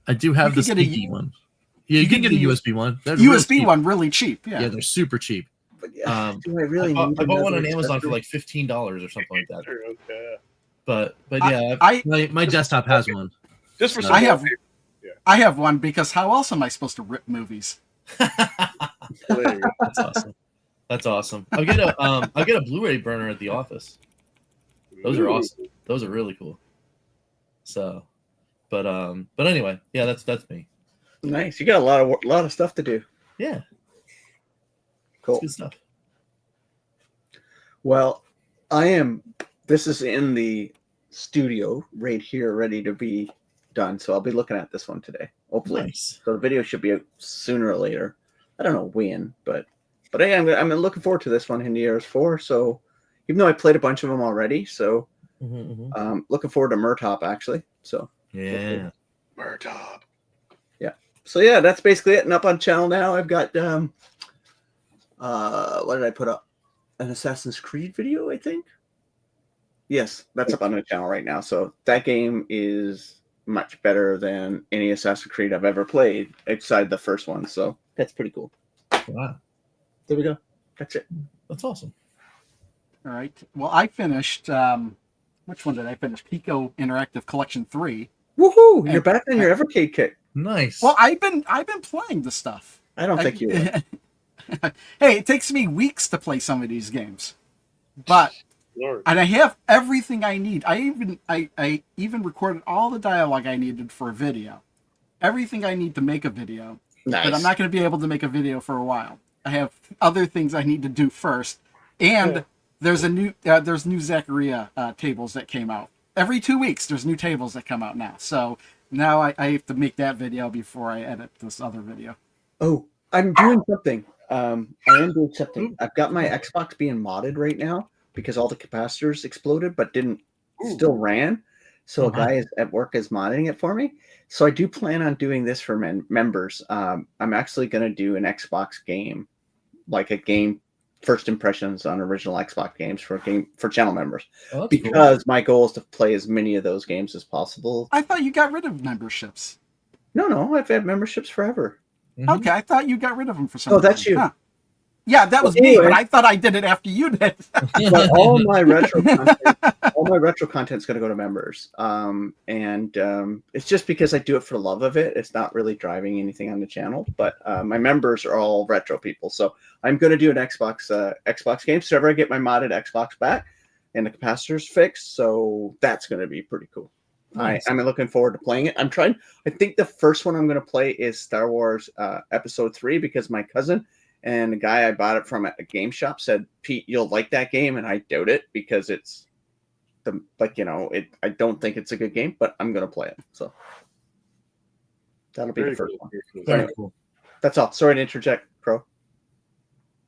I do have the could get a sneaky one. Yeah, you can get a USB one. They're real USB cheap. one really cheap. Yeah, they're super cheap. But yeah, do I really I need bought one on another Amazon for accessory? like $15 or something like that. Okay. But yeah, I- my desktop has one. Just for I some I have one because how else am I supposed to rip movies? hilarious. That's awesome. That's awesome. I'll get a Blu-ray burner at the office. Those are awesome. Those are really cool. So, but anyway, yeah, that's me. Nice. You got a lot of stuff to do. Yeah, Cool. good stuff. Well, this is in the studio right here, ready to be done. So I'll be looking at this one today, hopefully. Nice. So the video should be out sooner or later. I don't know when, but hey, I'm looking forward to this one, in Heroes 4. So even though I played a bunch of them already, so looking forward to Murtop actually. So Yeah. Murtaugh. so yeah, that's basically it. And up on channel now, I've got what did I put up? An Assassin's Creed video, I think. Yes, that's up on the channel right now. So that game is much better than any Assassin's Creed I've ever played, outside the first one. So that's pretty cool. Wow. There we go. That's it. That's awesome. All right. Well, I finished. Which one did I finish? Pico Interactive Collection 3. Woohoo! You're back on your Evercade kick. Nice. Well, I've been playing the stuff. I don't think you would. Hey, it takes me weeks to play some of these games, but Lord. and I have everything I need. I even recorded all the dialogue I needed for a video, everything I need to make a video. Nice. But I'm not going to be able to make a video for a while. I have other things I need to do first, and there's new Zaccaria tables that came out. Every 2 weeks, there's new tables that come out now. So now I have to make that video before I edit this other video. Oh, I'm doing something. I am doing something. I've got my Xbox being modded right now because all the capacitors exploded but still ran. So a guy at work is modding it for me. So I do plan on doing this for members. I'm actually going to do an Xbox game, like a game first impressions on original Xbox games for channel members, because my goal is to play as many of those games as possible. I thought you got rid of memberships. No, I've had memberships forever. Okay, I thought you got rid of them for some Oh, reason. that's you. Huh. Yeah, that was me, but I thought I did it after you did. But all my retro content's going to go to members. It's just because I do it for the love of it. It's not really driving anything on the channel, but my members are all retro people. So I'm going to do an Xbox game. So ever I get my modded Xbox back and the capacitors fixed. So that's going to be pretty cool. Nice. I'm looking forward to playing it. I think the first one I'm going to play is Star Wars Episode 3 because my cousin and the guy I bought it from at a game shop said, "Pete, you'll like that game," and I doubt it because it's I don't think it's a good game, but I'm gonna play it. So that'll be the first one. Very cool. That's all. Sorry to interject, Crow.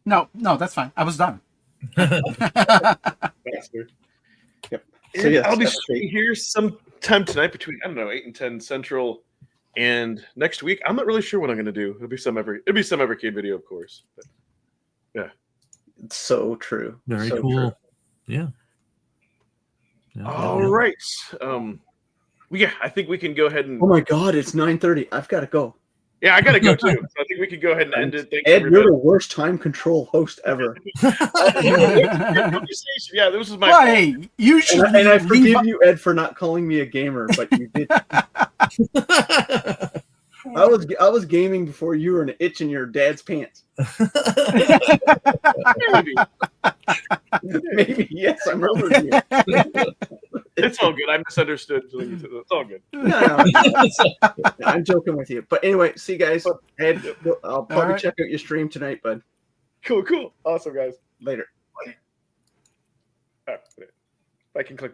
No, that's fine. I was done. Bastard. Yep. So yes, I'll be Evercade. here sometime tonight between, I don't know, 8 and 10 Central. And next week, I'm not really sure what I'm going to do. It'll be some Evercade video, of course. But, yeah. It's so true. Very So cool. true. Yeah. All right. Yeah, I think we can go ahead and. Oh my God, it's 9:30. I've got to go. Yeah, I got to go too. So I think we can go ahead and end it. Thanks, Ed, everybody. you're the worst time control host ever. Yeah, this is my Well, fault. hey, usually And I leave- forgive you, Ed, for not calling me a gamer, but you did. I was gaming before you were an itch in your dad's pants. Maybe. Maybe, yes, I remember you. It's all good. I misunderstood. It's all good. No, I'm joking with you. But anyway, see you guys. Ed, I'll probably right. check out your stream tonight, bud. Cool. Awesome, guys. Later. All right. I can click.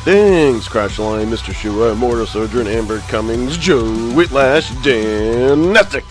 Thanks, Crash Line, Mr. Shua, Immortal Soldier, and Amber Cummings, Joe Whitlash, Dan Nestic.